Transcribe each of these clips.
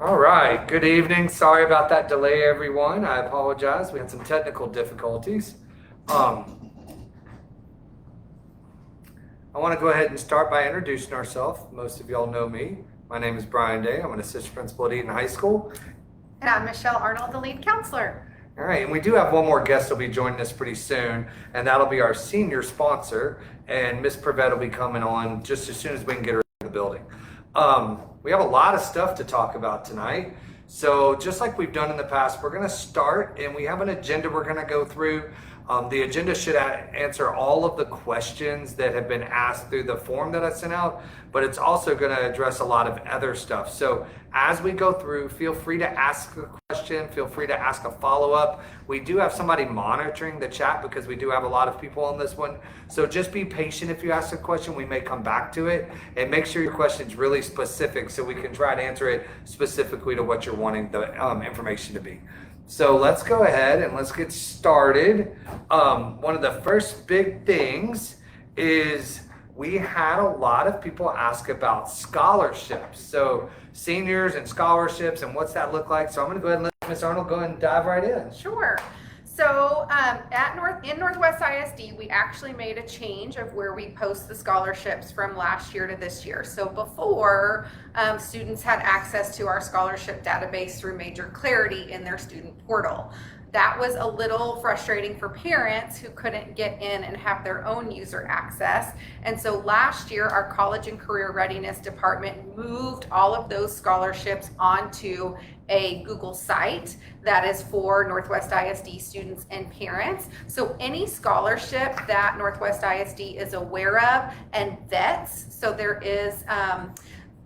All right, good evening. Sorry about that delay, everyone. I apologize. We had some technical difficulties. Um, I want to go ahead and start by introducing ourselves. Most of y'all know me. My name is Brian Day. I'm an assistant principal at Eaton High School. And I'm Michelle Arnold, the lead counselor. All right, and we do have one more guest that'll be joining us pretty soon, and that'll be our senior sponsor. And Miss Prevette will be coming on just as soon as we can get her in the building. We have a lot of stuff to talk about tonight. So just like we've done in the past, we're going to start, and we have an agenda we're going to go through. The agenda should answer all of the questions that have been asked through the form that I sent out, but it's also going to address a lot of other stuff. So as we go through, feel free to ask a question, feel free to ask a follow-up. We do have somebody monitoring the chat because we do have a lot of people on this one. So just be patient if you ask a question. We may come back to it, and make sure your question is really specific so we can try to answer it specifically to what you're wanting the information to be. So let's go ahead and let's get started. One of the first big things is we had a lot of people ask about scholarships. So seniors and scholarships and what's that look like. So I'm going to go ahead and let Ms. Arnold go ahead and dive right in. Sure. So in Northwest ISD, we actually made a change of where we post the scholarships from last year to this year. So before, students had access to our scholarship database through Major Clarity in their student portal. That was a little frustrating for parents who couldn't get in and have their own user access. And so last year, our College and Career Readiness Department moved all of those scholarships onto a Google site that is for Northwest ISD students and parents. So any scholarship that Northwest ISD is aware of and vets, so there is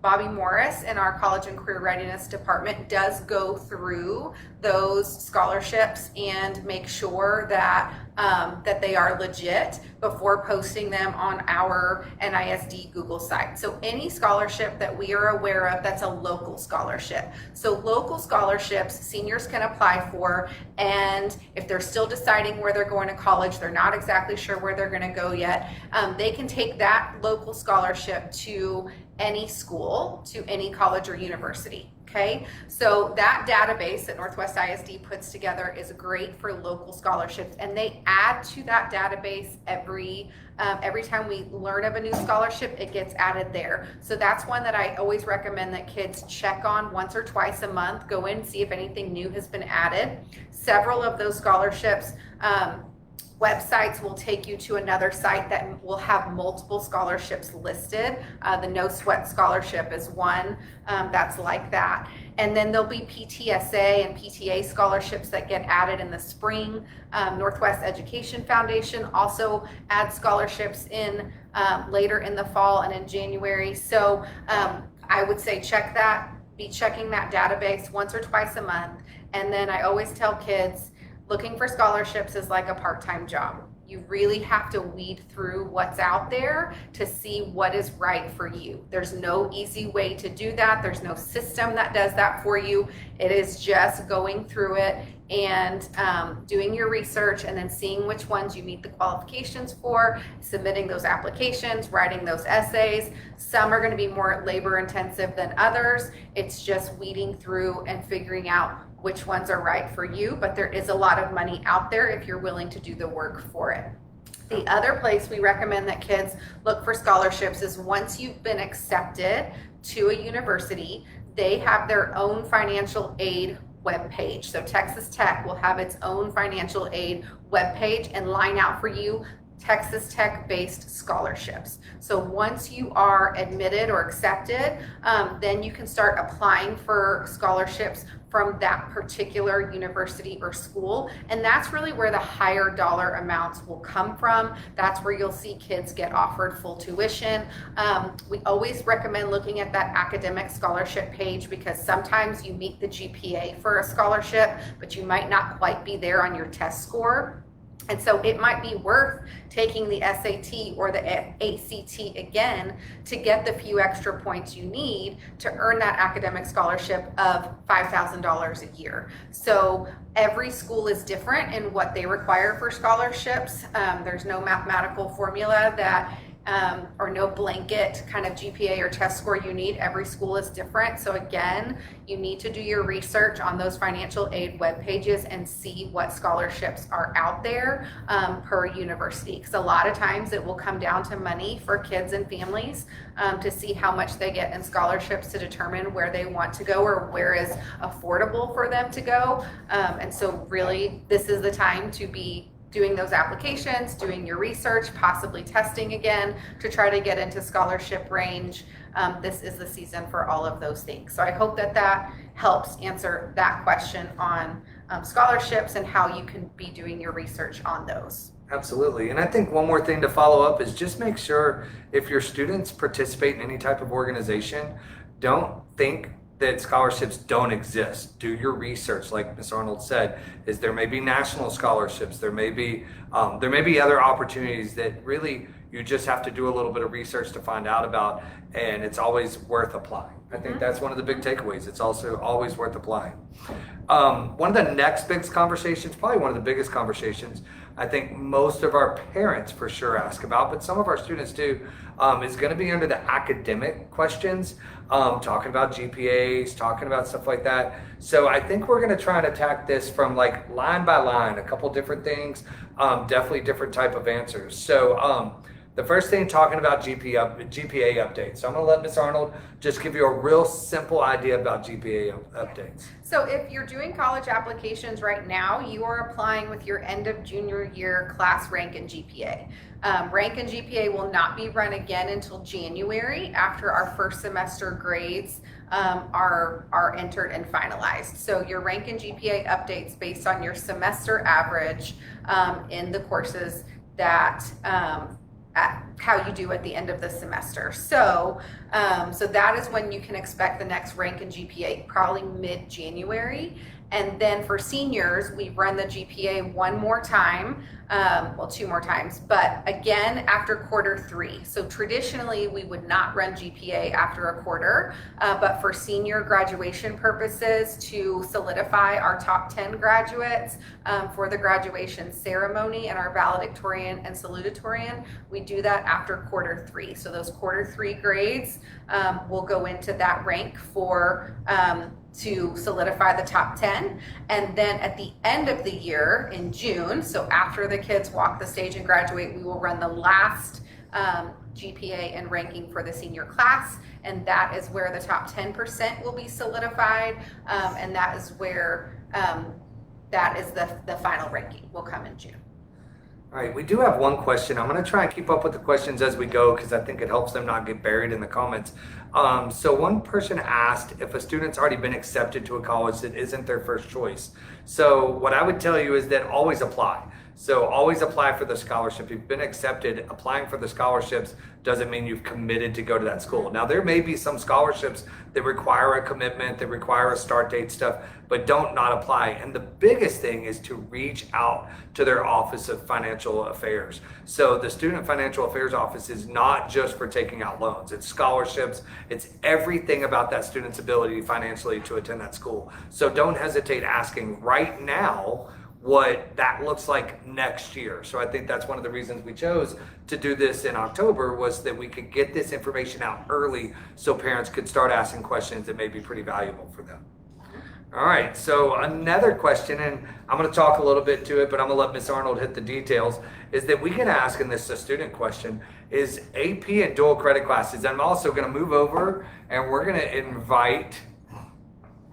Bobby Morris in our College and Career Readiness Department does go through those scholarships and make sure that that they are legit before posting them on our NISD Google site. So any scholarship that we are aware of that's a local scholarship. So local scholarships seniors can apply for, and if they're still deciding where they're going to college, they're not exactly sure where they're going to go yet, they can take that local scholarship to any school, to any college or university. Okay, so that database that Northwest ISD puts together is great for local scholarships, and they add to that database every time we learn of a new scholarship, it gets added there. So that's one that I always recommend that kids check on once or twice a month. Go in and see if anything new has been added. Several of those scholarships websites will take you to another site that will have multiple scholarships listed. The No Sweat Scholarship is one that's like that. And then there'll be PTSA and PTA scholarships that get added in the spring. Northwest Education Foundation also adds scholarships in later in the fall and in January. So I would say be checking that database once or twice a month. And then I always tell kids, looking for scholarships is like a part-time job. You really have to weed through what's out there to see what is right for you. There's no easy way to do that. There's no system that does that for you. It is just going through it and doing your research and then seeing which ones you meet the qualifications for, submitting those applications, writing those essays. Some are going to be more labor intensive than others. It's just weeding through and figuring out which ones are right for you, but there is a lot of money out there if you're willing to do the work for it. The other place we recommend that kids look for scholarships is once you've been accepted to a university, they have their own financial aid webpage. So Texas Tech will have its own financial aid webpage and line out for you Texas Tech based scholarships. So once you are admitted or accepted, then you can start applying for scholarships from that particular university or school. And that's really where the higher dollar amounts will come from. That's where you'll see kids get offered full tuition. We always recommend looking at that academic scholarship page because sometimes you meet the GPA for a scholarship, but you might not quite be there on your test score. And so it might be worth taking the SAT or the ACT again to get the few extra points you need to earn that academic scholarship of $5,000 a year. So every school is different in what they require for scholarships. There's no mathematical formula that or no blanket kind of GPA or test score you need. Every school is different. So again, you need to do your research on those financial aid web pages and see what scholarships are out there per university. Because a lot of times it will come down to money for kids and families to see how much they get in scholarships to determine where they want to go or where is affordable for them to go. And so really, this is the time to be doing those applications, doing your research, possibly testing again to try to get into scholarship range. This is the season for all of those things. So I hope that that helps answer that question on scholarships and how you can be doing your research on those. Absolutely. And I think one more thing to follow up is just make sure if your students participate in any type of organization, don't think that scholarships don't exist. Do your research, like Ms. Arnold said, is there may be national scholarships, there may be other opportunities that really you just have to do a little bit of research to find out about, and it's always worth applying. I think that's one of the big takeaways. It's also always worth applying. One of the next big conversations, probably one of the biggest conversations, I think most of our parents for sure ask about, but some of our students do, is going to be under the academic questions, talking about GPAs, talking about stuff like that. So I think we're going to try and attack this from like line by line, a couple different things, definitely different type of answers. So the first thing, talking about GPA updates. So I'm going to let Ms. Arnold just give you a real simple idea about GPA updates. So if you're doing college applications right now, you are applying with your end of junior year class rank and GPA. Rank and GPA will not be run again until January after our first semester grades are entered and finalized. So your rank and GPA updates based on your semester average in the courses that at how you do at the end of the semester. So that is when you can expect the next rank and GPA, probably mid-January. And then for seniors, we run the GPA one more time, two more times, but again after Q3. So traditionally we would not run GPA after a quarter, but for senior graduation purposes to solidify our top 10 graduates for the graduation ceremony and our valedictorian and salutatorian, we do that after Q3. So those Q3 grades will go into that rank for to solidify the top 10. And then at the end of the year in June, so after the kids walk the stage and graduate, we will run the last GPA and ranking for the senior class. And that is where the top 10% will be solidified. And that is where that is the final ranking will come in June. All right, we do have one question. I'm going to try and keep up with the questions as we go because I think it helps them not get buried in the comments. So one person asked if a student's already been accepted to a college that isn't their first choice. So what I would tell you is that always apply. So always apply for the scholarship. If you've been accepted, applying for the scholarships doesn't mean you've committed to go to that school. Now, there may be some scholarships that require a commitment, that require a start date stuff, but don't not apply. And the biggest thing is to reach out to their Office of Financial Affairs. So the Student Financial Affairs Office is not just for taking out loans. It's scholarships. It's everything about that student's ability financially to attend that school. So don't hesitate asking right now what that looks like next year. So I think that's one of the reasons we chose to do this in October, was that we could get this information out early so parents could start asking questions that may be pretty valuable for them. All right, so another question, and I'm going to talk a little bit to it, but I'm going to let Ms. Arnold hit the details, is that we can ask, and this is a student question, is AP and dual credit classes. I'm also going to move over and we're going to invite,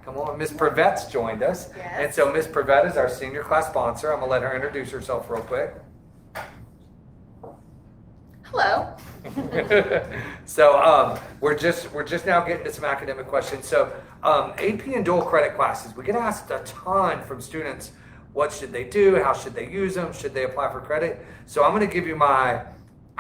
come on, Ms. Prevet's joined us. Yes. And so Ms. Prevet is our senior class sponsor. I'm going to let her introduce herself real quick. Hello. So we're just now getting to some academic questions. So AP and dual credit classes, we get asked a ton from students. What should they do? How should they use them? Should they apply for credit? So I'm going to give you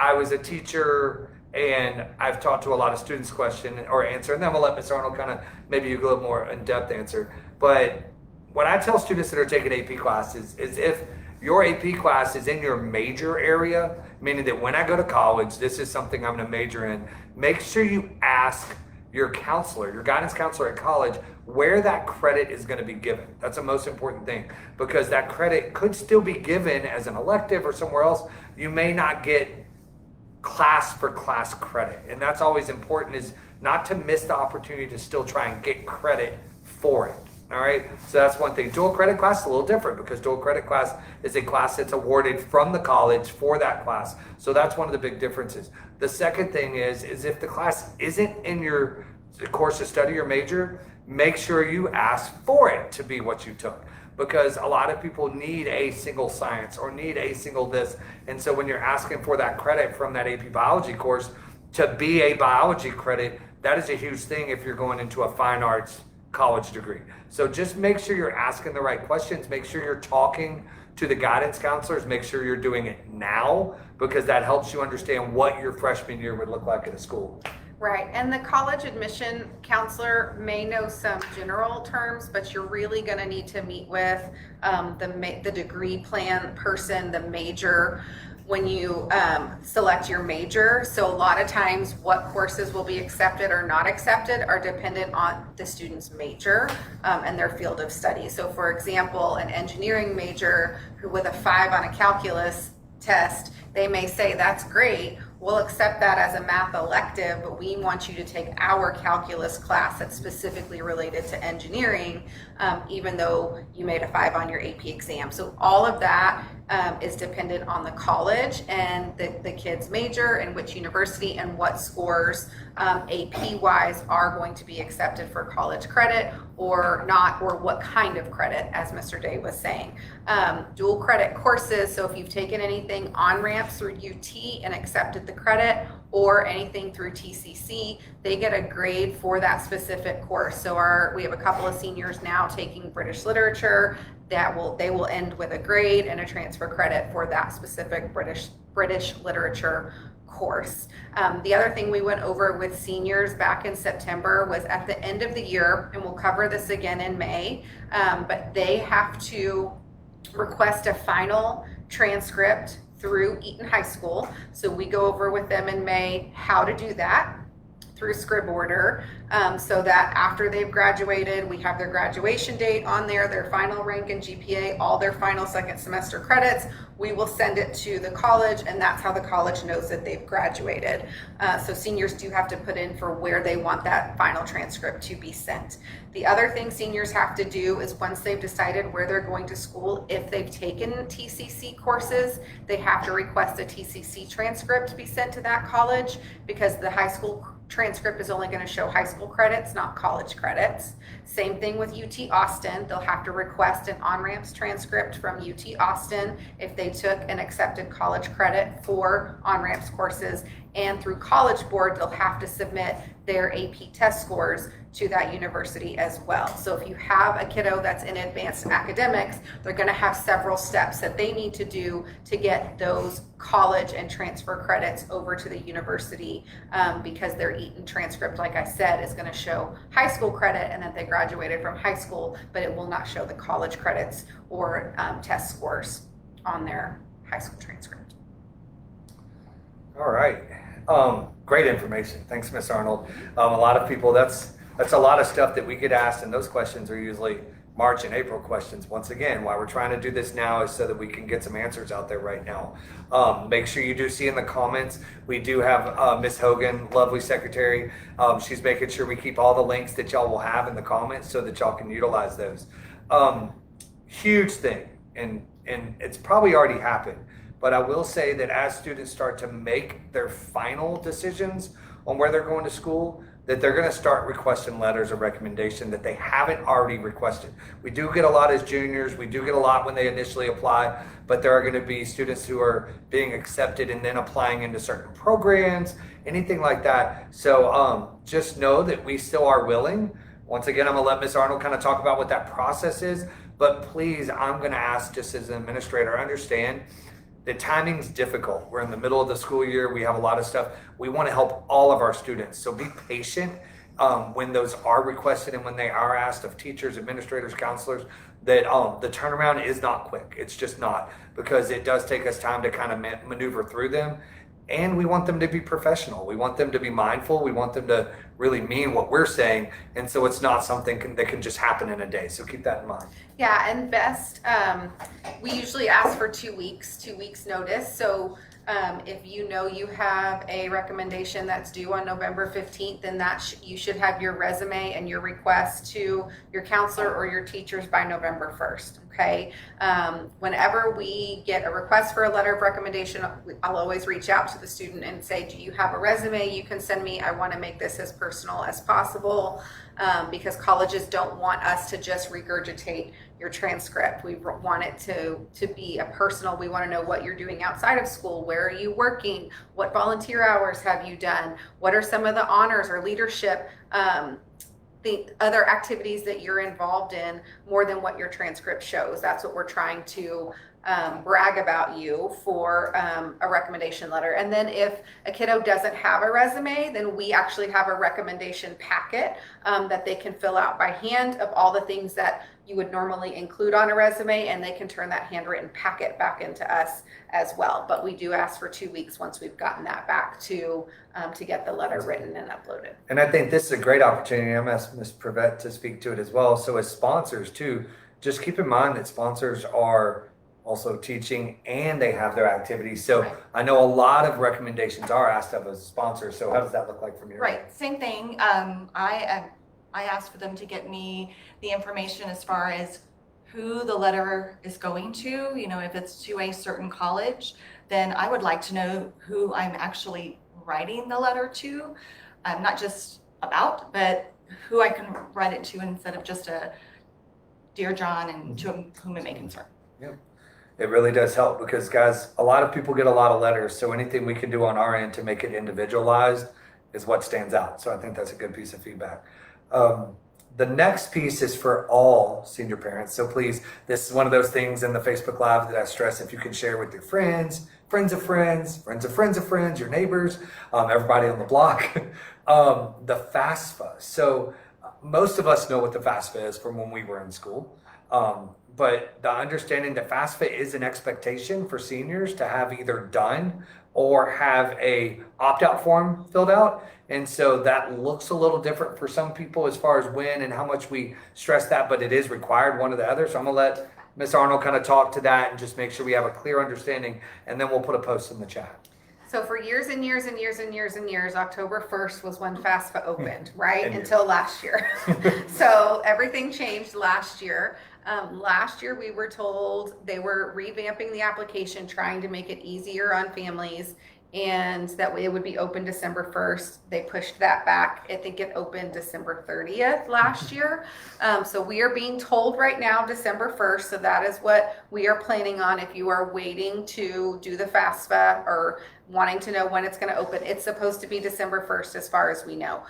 I was a teacher and I've talked to a lot of students question or answer, and then I'm going to let Ms. Arnold kind of maybe you a little more in-depth answer. But what I tell students that are taking AP classes is if your AP class is in your major area, meaning that when I go to college, this is something I'm going to major in, make sure you ask your counselor, your guidance counselor at college, where that credit is going to be given. That's the most important thing, because that credit could still be given as an elective or somewhere else. You may not get class for class credit. And that's always important, is not to miss the opportunity to still try and get credit for it. All right, so that's one thing. Dual credit class is a little different, because dual credit class is a class that's awarded from the college for that class. So that's one of the big differences. The second thing is if the class isn't in your course of study or major, make sure you ask for it to be what you took, because a lot of people need a single science or need a single this. And so when you're asking for that credit from that AP biology course to be a biology credit, that is a huge thing if you're going into a fine arts college degree. So just make sure you're asking the right questions. Make sure you're talking to the guidance counselors. Make sure you're doing it now, because that helps you understand what your freshman year would look like at a school. Right, and the college admission counselor may know some general terms, but you're really going to need to meet with the degree plan person, the major, when you select your major. So a lot of times what courses will be accepted or not accepted are dependent on the student's major and their field of study. So for example, an engineering major who with a 5 on a calculus test, they may say, that's great, we'll accept that as a math elective, but we want you to take our calculus class that's specifically related to engineering, even though you made a 5 on your AP exam. So all of that is dependent on the college and the kid's major and which university and what scores AP wise are going to be accepted for college credit or not, or what kind of credit, as Mr. Day was saying. Dual credit courses, so if you've taken anything on ramps through UT and accepted the credit, or anything through TCC, they get a grade for that specific course. So we have a couple of seniors now taking British literature they will end with a grade and a transfer credit for that specific British literature course. The other thing we went over with seniors back in September was at the end of the year, and we'll cover this again in May, but they have to request a final transcript through Eaton High School. So we go over with them in May how to do that through Scriborder, so that after they've graduated, we have their graduation date on there, their final rank and GPA, all their final second semester credits. We will send it to the college, and that's how the college knows that they've graduated. So seniors do have to put in for where they want that final transcript to be sent. The other thing seniors have to do is once they've decided where they're going to school, if they've taken TCC courses, they have to request a TCC transcript to be sent to that college, because the high school transcript is only going to show high school credits, not college credits. Same thing with UT Austin. They'll have to request an on-ramps transcript from UT Austin if they took and accepted college credit for on-ramps courses. And through College Board, they'll have to submit their AP test scores to that university as well. So if you have a kiddo that's in advanced academics, they're going to have several steps that they need to do to get those college and transfer credits over to the university, because their Eaton transcript, like I said, is going to show high school credit and that they graduated from high school, but it will not show the college credits or test scores on their high school transcript. All right. Great information. Thanks, Miss Arnold. A lot of people, that's a lot of stuff that we get asked, and those questions are usually March and April questions. Once again, why we're trying to do this now is so that we can get some answers out there right now. Make sure you do see in the comments, we do have Miss Hogan, lovely secretary. She's making sure we keep all the links that y'all will have in the comments so that y'all can utilize those. Huge thing, and it's probably already happened, but I will say that as students start to make their final decisions on where they're going to school, that they're going to start requesting letters of recommendation that they haven't already requested. We do get a lot as juniors, we do get a lot when they initially apply, but there are going to be students who are being accepted and then applying into certain programs, anything like that. So just know that we still are willing. Once again, I'm going to let Ms. Arnold kind of talk about what that process is, but please, I'm going to ask, just as an administrator, understand the timing's difficult. We're in the middle of the school year. We have a lot of stuff. We want to help all of our students. So be patient when those are requested and when they are asked of teachers, administrators, counselors, that the turnaround is not quick. It's just not, because it does take us time to kind of maneuver through them. And we want them to be professional. We want them to be mindful. We want them to really mean what we're saying. And so it's not something that can just happen in a day. So keep that in mind. Yeah, and best, we usually ask for 2 weeks notice. So If you know you have a recommendation that's due on November 15th, then you should have your resume and your request to your counselor or your teachers by November 1st. Okay. Whenever we get a request for a letter of recommendation, I'll always reach out to the student and say, do you have a resume you can send me? I want to make this as personal as possible, because colleges don't want us to just regurgitate your transcript. We want it to be a personal. We want to know what you're doing outside of school. Where are you working? What volunteer hours have you done? What are some of the honors or leadership, the other activities that you're involved in, more than what your transcript shows? That's what we're trying to brag about you for a recommendation letter. And then if a kiddo doesn't have a resume, then we actually have a recommendation packet that they can fill out by hand of all the things that you would normally include on a resume, and they can turn that handwritten packet back into us as well. But we do ask for 2 weeks once we've gotten that back to get the letter written and uploaded. And I think this is a great opportunity. I'm asking Ms. Prevet to speak to it as well. So as sponsors too, just keep in mind that sponsors are also teaching and they have their activities. So Right. I know a lot of recommendations are asked of as sponsors. So how does that look like from your Right, same thing. I asked for them to get me the information as far as who the letter is going to. You know, if it's to a certain college, then I would like to know who I'm actually writing the letter to, not just about, but who I can write it to instead of just a Dear John and to whom it may concern. It really does help because, guys, a lot of people get a lot of letters. So anything we can do on our end to make it individualized is what stands out. So I think that's a good piece of feedback. The next piece is for all senior parents. So please, this is one of those things in the Facebook Live that I stress if you can share with your friends, friends of friends, friends of friends of friends, your neighbors, everybody on the block, the FAFSA. So most of us know what the FAFSA is from when we were in school. But the understanding that FAFSA is an expectation for seniors to have either done or have a opt-out form filled out. And so that looks a little different for some people as far as when and how much we stress that, but it is required, one or the other. So I'm gonna let Ms. Arnold kind of talk to that and just make sure we have a clear understanding, and then we'll put a post in the chat. So for years and years and years and years and years, October 1st was when FAFSA opened, right? And Until last year. So everything changed last year. Last year, we were told they were revamping the application, trying to make it easier on families, and that way it would be open December 1st. They pushed that back. I think it opened December 30th last year. So we are being told right now December 1st. So that is what we are planning on. If you are waiting to do the FAFSA or wanting to know when it's going to open, it's supposed to be December 1st as far as we know.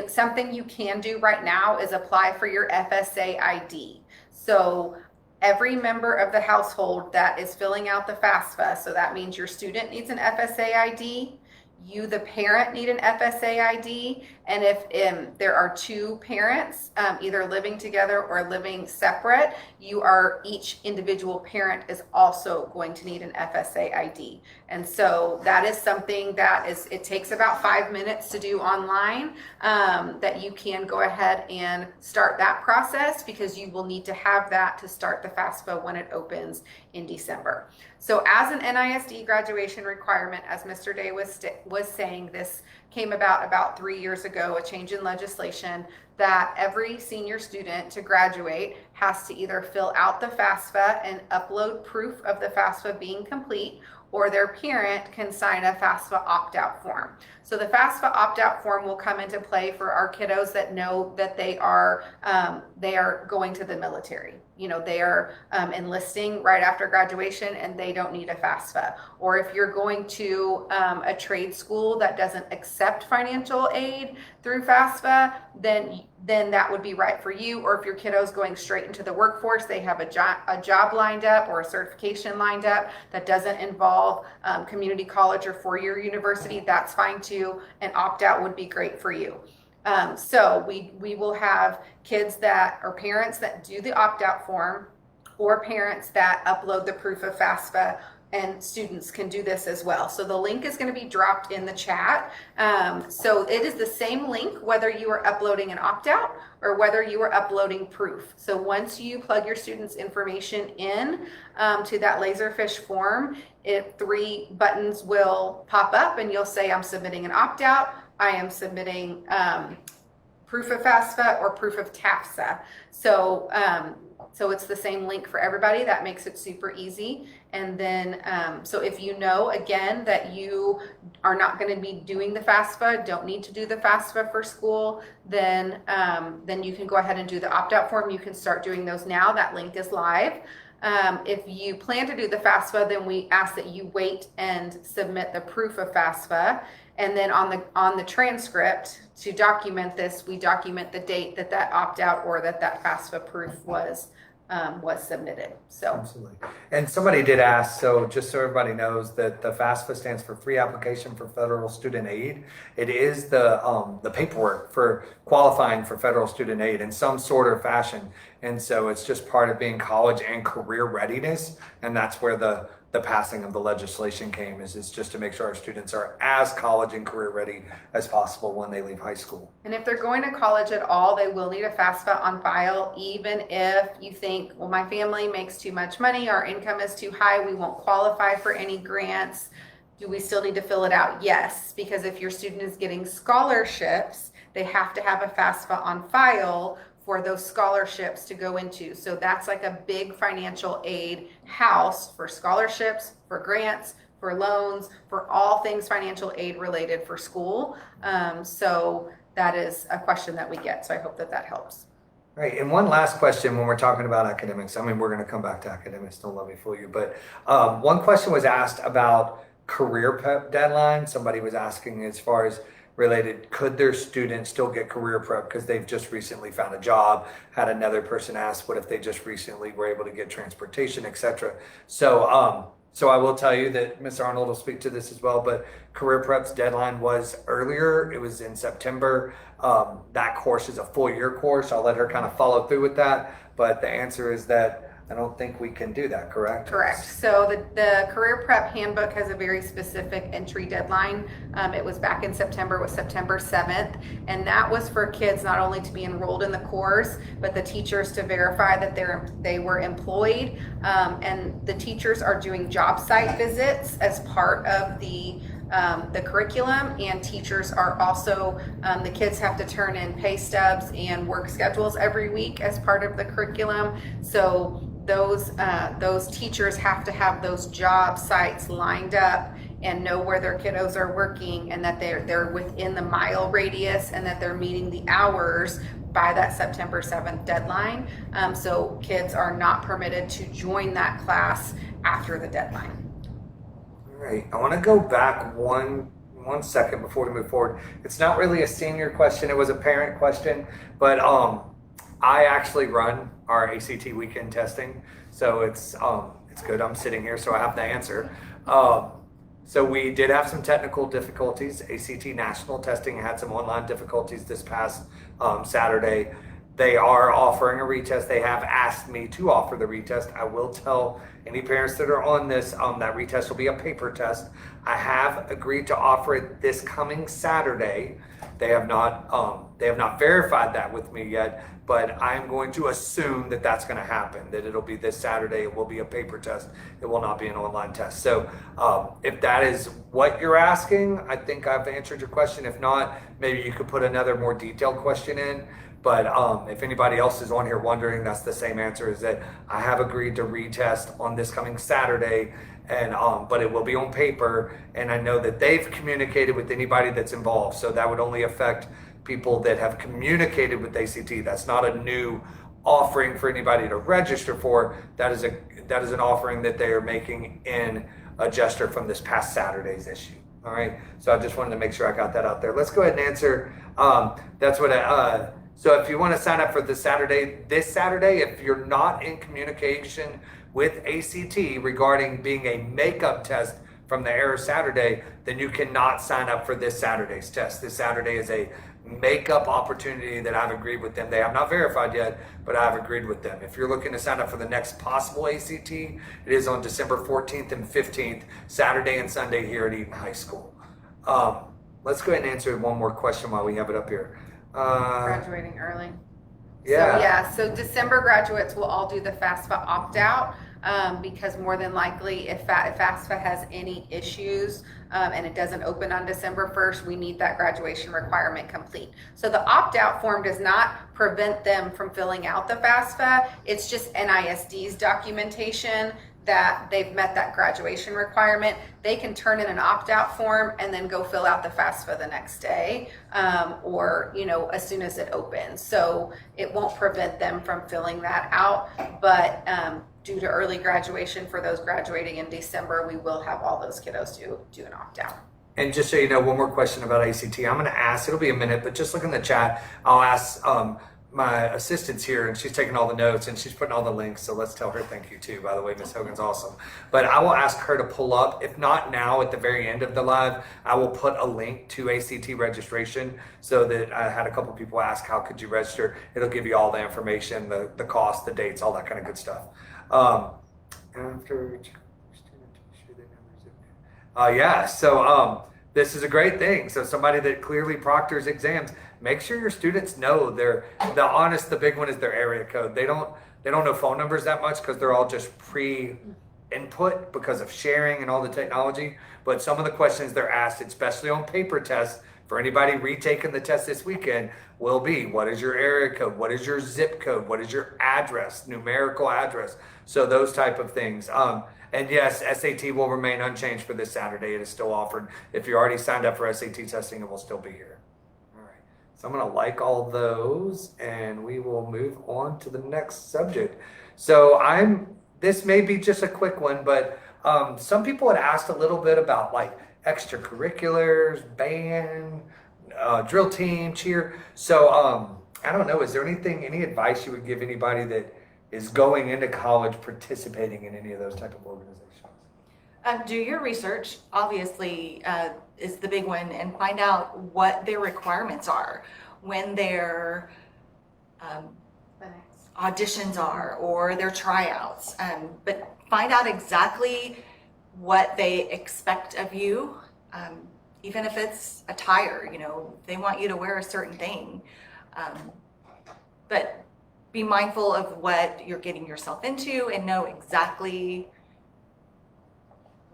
Something you can do right now is apply for your FSA ID. So every member of the household that is filling out the FAFSA, so that means your student needs an FSA ID, you, the parent, need an FSA ID, and if there are two parents either living together or living separate, each individual parent is also going to need an FSA ID. And so that is something that it takes about 5 minutes to do online, that you can go ahead and start that process, because you will need to have that to start the FAFSA when it opens in December. So as an NISD graduation requirement, as Mr. Day was saying, this came about 3 years ago, a change in legislation that every senior student to graduate has to either fill out the FAFSA and upload proof of the FAFSA being complete, or their parent can sign a FAFSA opt-out form. So the FAFSA opt-out form will come into play for our kiddos that know that they are going to the military. You know, they are enlisting right after graduation and they don't need a FAFSA. Or if you're going to a trade school that doesn't accept financial aid through FAFSA, then that would be right for you. Or if your kiddo's going straight into the workforce, they have a job lined up or a certification lined up that doesn't involve community college or four-year university, that's fine too. An opt-out would be great for you. So we will have kids that or parents that do the opt-out form, or parents that upload the proof of FAFSA and students can do this as well. So the link is going to be dropped in the chat. So it is the same link whether you are uploading an opt-out or whether you are uploading proof. So once you plug your students' information in to that Laserfish form, 3 buttons will pop up and you'll say, I'm submitting an opt-out, I am submitting proof of FAFSA or proof of TAFSA. So it's the same link for everybody. That makes it super easy. And then, so if you know, again, that you are not going to be doing the FAFSA, don't need to do the FAFSA for school, then you can go ahead and do the opt-out form. You can start doing those now. That link is live. If you plan to do the FAFSA, then we ask that you wait and submit the proof of FAFSA. And then on the transcript, to document this, we document the date that opt-out or that FAFSA proof was submitted. So Absolutely. And somebody did ask, so just so everybody knows, that the FAFSA stands for Free Application for Federal Student Aid. It is the paperwork for qualifying for federal student aid in some sort or fashion. And so it's just part of being college and career readiness. And that's where the passing of the legislation came, is just to make sure our students are as college and career ready as possible when they leave high school. And if they're going to college at all, they will need a FAFSA on file, even if you think, well, my family makes too much money, our income is too high, we won't qualify for any grants. Do we still need to fill it out? Yes, because if your student is getting scholarships, they have to have a FAFSA on file for those scholarships to go into. So that's like a big financial aid house for scholarships, for grants, for loans, for all things financial aid related for school. So that is a question that we get. So I hope that helps. Right. And one last question when we're talking about academics. I mean, we're going to come back to academics. Don't let me fool you. But one question was asked about career prep deadline. Somebody was asking as far as related, could their students still get career prep because they've just recently found a job? Had another person ask, what if they just recently were able to get transportation, etc. So I will tell you that Ms. Arnold will speak to this as well, but career prep's deadline was earlier. It was in September. That course is a full year course. I'll let her kind of follow through with that. But the answer is that I don't think we can do that, correct? Correct. So the career prep handbook has a very specific entry deadline. It was back in September, it was September 7th. And that was for kids not only to be enrolled in the course, but the teachers to verify that they were employed. And the teachers are doing job site visits as part of the curriculum, and teachers are also, the kids have to turn in pay stubs and work schedules every week as part of the curriculum. So those teachers have to have those job sites lined up and know where their kiddos are working, and that they're within the mile radius, and that they're meeting the hours by that September 7th deadline. So kids are not permitted to join that class after the deadline. All right. I want to go back one second before we move forward. It's not really a senior question. It was a parent question, but I actually run our ACT weekend testing, so it's good. I'm sitting here, so I have the answer. So we did have some technical difficulties. ACT national testing had some online difficulties this past Saturday. They are offering a retest. They have asked me to offer the retest. I will tell any parents that are on this, that retest will be a paper test. I have agreed to offer it this coming Saturday. They have not verified that with me yet, but I'm going to assume that that's going to happen, that it'll be this Saturday. It will be a paper test. It will not be an online test. So if that is what you're asking, I think I've answered your question. If not, maybe you could put another more detailed question in. But if anybody else is on here wondering, that's the same answer, is that I have agreed to retest on this coming Saturday, and but it will be on paper, and I know that they've communicated with anybody that's involved. So that would only affect people that have communicated with ACT. That's not a new offering for anybody to register for. That is an offering that they are making in a gesture from this past Saturday's issue. All right. So I just wanted to make sure I got that out there. Let's go ahead and answer. That's what so if you want to sign up for this Saturday, if you're not in communication with ACT regarding being a makeup test from the error Saturday, then you cannot sign up for this Saturday's test. This Saturday is a makeup opportunity that I've agreed with them. They have not verified yet, but I've agreed with them. If you're looking to sign up for the next possible ACT, it is on December 14th and 15th, Saturday and Sunday here at Eaton High School. Let's go ahead and answer one more question while we have it up here. Graduating early. Yeah. So December graduates will all do the FAFSA opt-out because more than likely if FAFSA has any issues and it doesn't open on December 1st, we need that graduation requirement complete. So the opt-out form does not prevent them from filling out the FAFSA. It's just NISD's documentation that they've met that graduation requirement. They can turn in an opt-out form and then go fill out the FAFSA the next day or as soon as it opens. So it won't prevent them from filling that out, but due to early graduation for those graduating in December, we will have all those kiddos do an opt-out. And just so you know, one more question about ACT. I'm going to ask, it'll be a minute, but just look in the chat. I'll ask my assistant's here and she's taking all the notes and she's putting all the links. So let's tell her thank you too. By the way, Miss Hogan's awesome. But I will ask her to pull up, if not now at the very end of the live, I will put a link to ACT registration so that I had a couple people ask, how could you register? It'll give you all the information, the cost, the dates, all that kind of good stuff. This is a great thing. So somebody that clearly proctors exams, make sure your students know the big one is their area code. They don't know phone numbers that much because they're all just pre-input because of sharing and all the technology. But some of the questions they're asked, especially on paper tests, for anybody retaking the test this weekend, will be, what is your area code? What is your zip code? What is your address, numerical address? So those type of things. And yes, SAT will remain unchanged for this Saturday. It is still offered. If you're already signed up for SAT testing, it will still be here. All right. So I'm going to like all those and we will move on to the next subject. So this may be just a quick one, but some people had asked a little bit about like extracurriculars, band, drill team, cheer. So I don't know, is there any advice you would give anybody that is going into college participating in any of those type of organizations? Do your research, obviously, is the big one, and find out what their requirements are when their auditions are or their tryouts. But find out exactly what they expect of you, even if it's attire, they want you to wear a certain thing. But be mindful of what you're getting yourself into and know exactly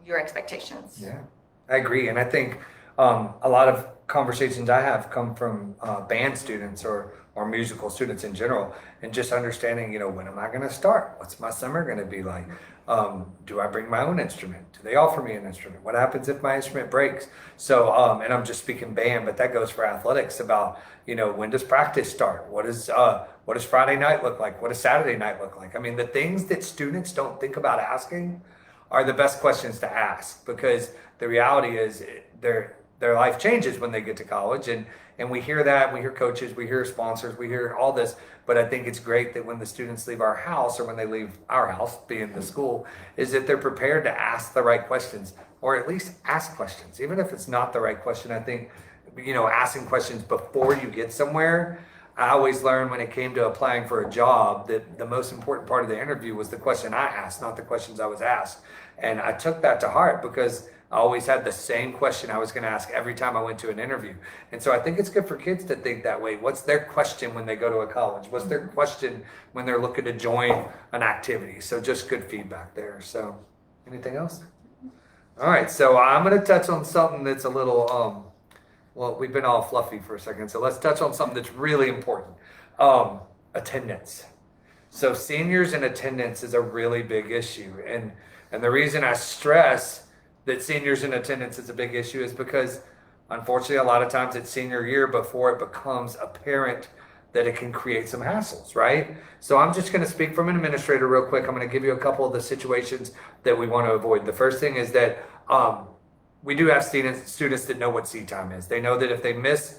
your expectations. Yeah, I agree. And I think a lot of conversations I have come from band students or musical students in general, and just understanding, when am I going to start? What's my summer going to be like? Do I bring my own instrument? Do they offer me an instrument? What happens if my instrument breaks? So, and I'm just speaking band, but that goes for athletics about, when does practice start? What does Friday night look like? What does Saturday night look like? I mean, the things that students don't think about asking are the best questions to ask, because the reality is their life changes when they get to college, and we hear that, we hear coaches, we hear sponsors, we hear all this, but I think it's great that when the students leave our house, or when they leave our house, being the school, is that they're prepared to ask the right questions, or at least ask questions, even if it's not the right question. I think, asking questions before you get somewhere. I always learned when it came to applying for a job that the most important part of the interview was the question I asked, not the questions I was asked. And I took that to heart because I always had the same question I was going to ask every time I went to an interview. And so I think it's good for kids to think that way. What's their question when they go to a college? What's their question when they're looking to join an activity? So just good feedback there. So anything else? All right. So I'm going to touch on something that's a little, well, we've been all fluffy for a second. So let's touch on something that's really important. Attendance. So seniors in attendance is a really big issue. And the reason I stress that seniors in attendance is a big issue is because, unfortunately, a lot of times it's senior year before it becomes apparent that it can create some hassles, right? So I'm just going to speak from an administrator real quick. I'm going to give you a couple of the situations that we want to avoid. The first thing is that we do have students that know what seat time is. They know that if they miss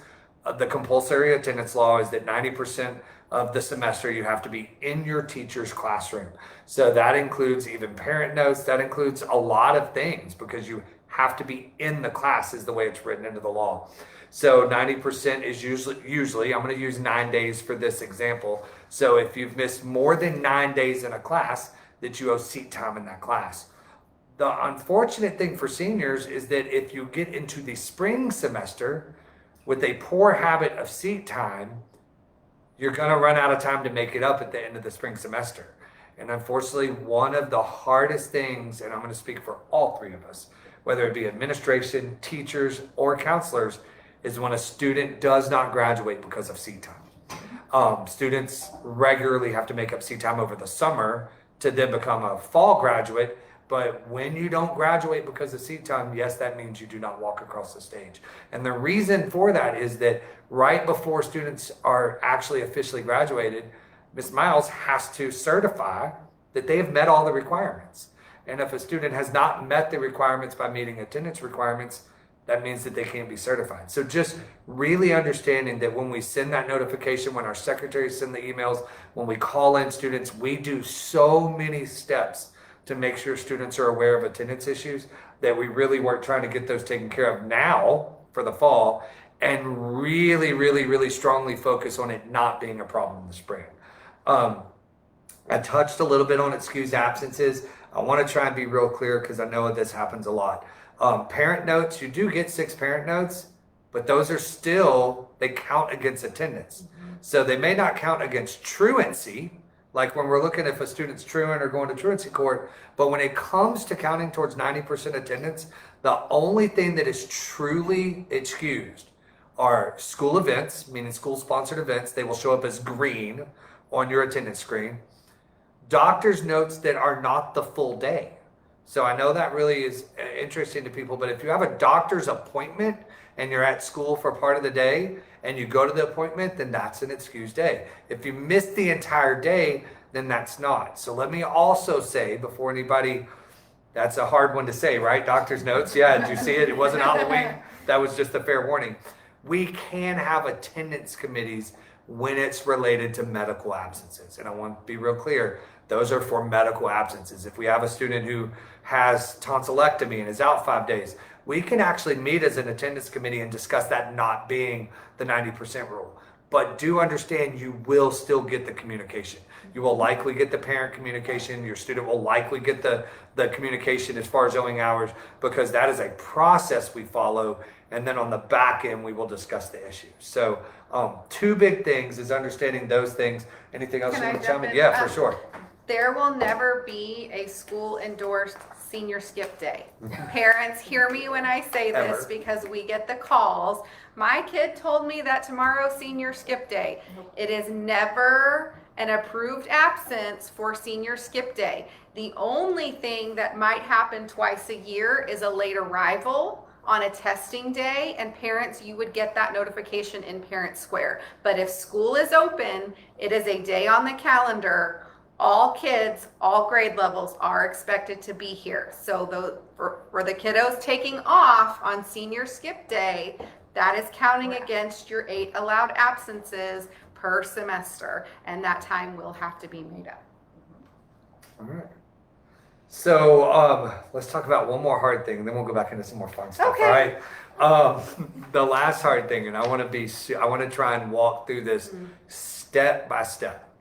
the compulsory attendance law is that 90% of the semester you have to be in your teacher's classroom. So that includes even parent notes. That includes a lot of things because you have to be in the class is the way it's written into the law. So 90% is usually, I'm going to use 9 days for this example. So if you've missed more than 9 days in a class, that you owe seat time in that class. The unfortunate thing for seniors is that if you get into the spring semester with a poor habit of seat time, you're going to run out of time to make it up at the end of the spring semester. And unfortunately, one of the hardest things, and I'm going to speak for all three of us, whether it be administration, teachers, or counselors, is when a student does not graduate because of seat time. Students regularly have to make up seat time over the summer to then become a fall graduate. But when you don't graduate because of seat time, yes, that means you do not walk across the stage. And the reason for that is that right before students are actually officially graduated, Ms. Miles has to certify that they have met all the requirements. And if a student has not met the requirements by meeting attendance requirements, that means that they can't be certified. So just really understanding that when we send that notification, when our secretaries send the emails, when we call in students, we do so many steps to make sure students are aware of attendance issues that we really work trying to get those taken care of now for the fall, and really, really, really strongly focus on it not being a problem in the spring. I touched a little bit on excused absences. I want to try and be real clear because I know this happens a lot. Parent notes, you do get 6 parent notes, but those are still, they count against attendance. So they may not count against truancy, like when we're looking if a student's truant or going to truancy court, but when it comes to counting towards 90% attendance, the only thing that is truly excused are school events, meaning school-sponsored events. They will show up as green on your attendance screen. Doctor's notes that are not the full day. So I know that really is interesting to people, but if you have a doctor's appointment and you're at school for part of the day and you go to the appointment, then that's an excused day. If you miss the entire day, then that's not. So let me also say before anybody, that's a hard one to say, right? Doctor's notes. Yeah, did you see it? It wasn't Halloween. That was just a fair warning. We can have attendance committees when it's related to medical absences. And I want to be real clear. Those are for medical absences. If we have a student who has tonsillectomy and is out 5 days, we can actually meet as an attendance committee and discuss that not being the 90% rule. But do understand you will still get the communication. You will likely get the parent communication. Your student will likely get the communication as far as owing hours, because that is a process we follow. And then on the back end, we will discuss the issues. So 2 big things is understanding those things. Anything else you want to chime in? Yeah, for sure. There will never be a school-endorsed senior skip day. Parents, hear me when I say this, Ever. because we get the calls. My kid told me that tomorrow's senior skip day. It is never an approved absence for senior skip day. The only thing that might happen twice a year is a late arrival on a testing day, and parents, you would get that notification in Parent Square. But if school is open, it is a day on the calendar. All kids, all grade levels are expected to be here. So for the kiddos taking off on senior skip day, that is counting against your 8 allowed absences per semester, and that time will have to be made up. All right. So let's talk about one more hard thing, and then we'll go back into some more fun stuff. Okay. All right. The last hard thing, and I want to try and walk through this step by step.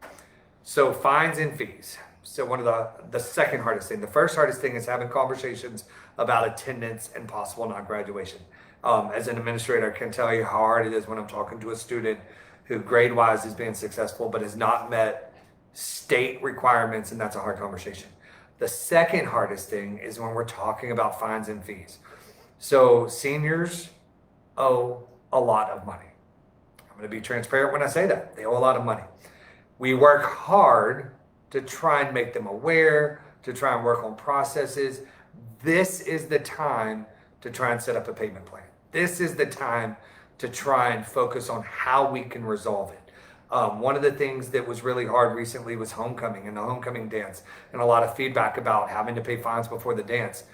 So fines and fees. So one of the second hardest thing. The first hardest thing is having conversations about attendance and possible non-graduation. As an administrator, I can tell you how hard it is when I'm talking to a student who grade-wise is being successful but has not met state requirements, and that's a hard conversation. The second hardest thing is when we're talking about fines and fees. So seniors owe a lot of money. I'm going to be transparent when I say that. They owe a lot of money. We work hard to try and make them aware, to try and work on processes. This is the time to try and set up a payment plan. This is the time to try and focus on how we can resolve it. One of the things that was really hard recently was homecoming and the homecoming dance, and a lot of feedback about having to pay fines before the dance.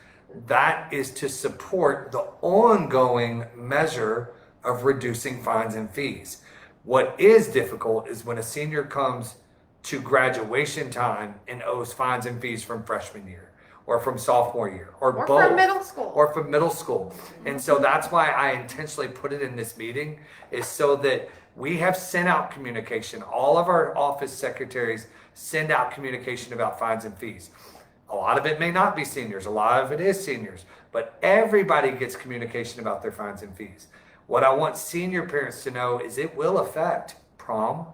That is to support the ongoing measure of reducing fines and fees. What is difficult is when a senior comes to graduation time and owes fines and fees from freshman year, or from sophomore year or Or both from middle school. or from middle school. And so that's why I intentionally put it in this meeting, is so that we have sent out communication. All of our office secretaries send out communication about fines and fees. A lot of it may not be seniors, a lot of it is seniors, but everybody gets communication about their fines and fees. What I want senior parents to know is it will affect prom.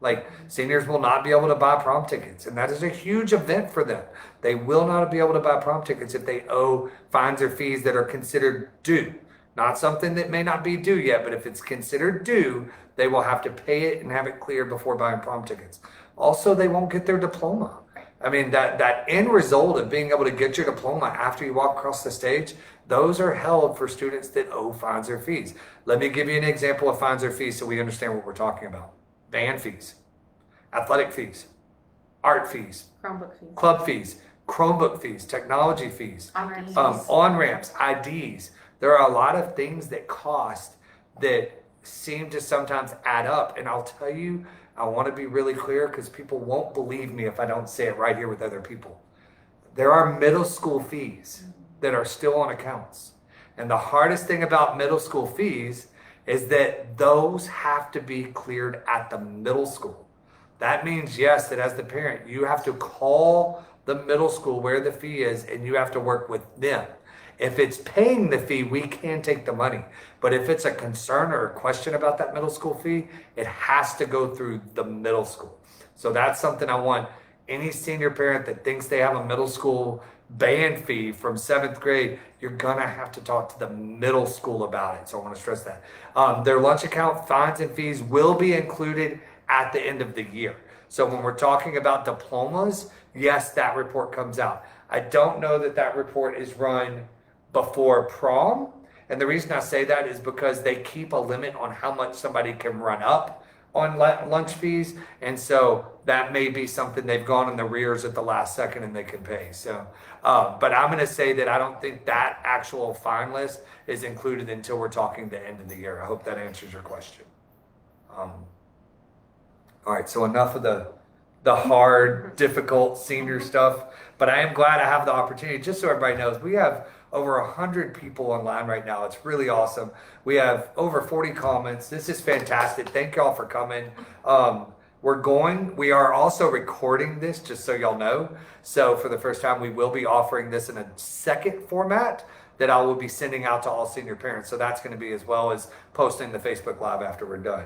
Like, seniors will not be able to buy prom tickets, and that is a huge event for them. They will not be able to buy prom tickets if they owe fines or fees that are considered due. Not something that may not be due yet, but if it's considered due, they will have to pay it and have it cleared before buying prom tickets. Also, they won't get their diploma. I mean, that end result of being able to get your diploma after you walk across the stage, those are held for students that owe fines or fees. Let me give you an example of fines or fees so we understand what we're talking about. Band fees, athletic fees, art fees, Chromebook fees. club fees, Chromebook fees, technology fees, IDs. on-ramps, IDs. There are a lot of things that cost that seem to sometimes add up. And I'll tell you, I want to be really clear because people won't believe me if I don't say it right here with other people. There are middle school fees that are still on accounts. And the hardest thing about middle school fees is that those have to be cleared at the middle school. That means, yes, that as the parent, you have to call the middle school where the fee is and you have to work with them. If it's paying the fee, we can take the money. But if it's a concern or a question about that middle school fee, it has to go through the middle school. So that's something I want any senior parent that thinks they have a middle school band fee from 7th grade, you're gonna have to talk to the middle school about it. So I want to stress that. Their lunch account fines and fees will be included at the end of the year. So when we're talking about diplomas, yes, that report comes out. I don't know that that report is run before prom. And the reason I say that is because they keep a limit on how much somebody can run up on lunch fees. And so that may be something they've gone in the rears at the last second and they can pay. So, but I'm going to say that I don't think that actual fine list is included until we're talking the end of the year. I hope that answers your question. All right, so enough of the hard, difficult senior stuff. But I am glad I have the opportunity, just so everybody knows, we have over 100 people online right now. It's really awesome. We have over 40 comments. This is fantastic. Thank y'all for coming. We are also recording this, just so y'all know. So for the first time, we will be offering this in a second format that I will be sending out to all senior parents. So that's going to be as well as posting the Facebook Live after we're done.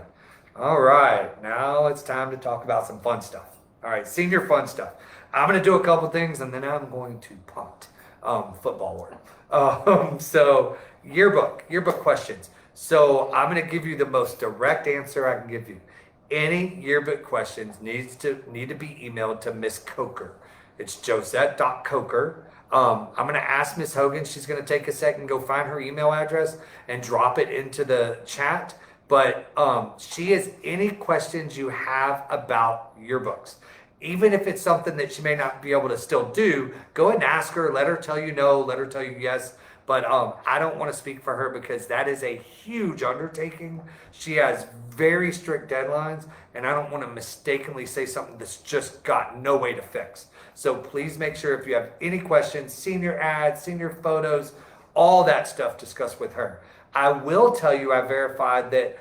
All right, now it's time to talk about some fun stuff. All right, senior fun stuff. I'm going to do a couple things and then I'm going to punt football word. So yearbook questions. So I'm going to give you the most direct answer I can give you. Any yearbook questions need to be emailed to Miss Coker. It's Josette.Coker. I'm going to ask Miss Hogan. She's going to take a second, go find her email address and drop it into the chat. But she has any questions you have about yearbooks. Even if it's something that she may not be able to still do, go ahead and ask her. Let her tell you no. Let her tell you yes. But I don't want to speak for her because that is a huge undertaking. She has very strict deadlines, and I don't want to mistakenly say something that's just got no way to fix. So please make sure if you have any questions, senior ads, senior photos, all that stuff, discuss with her. I will tell you I verified that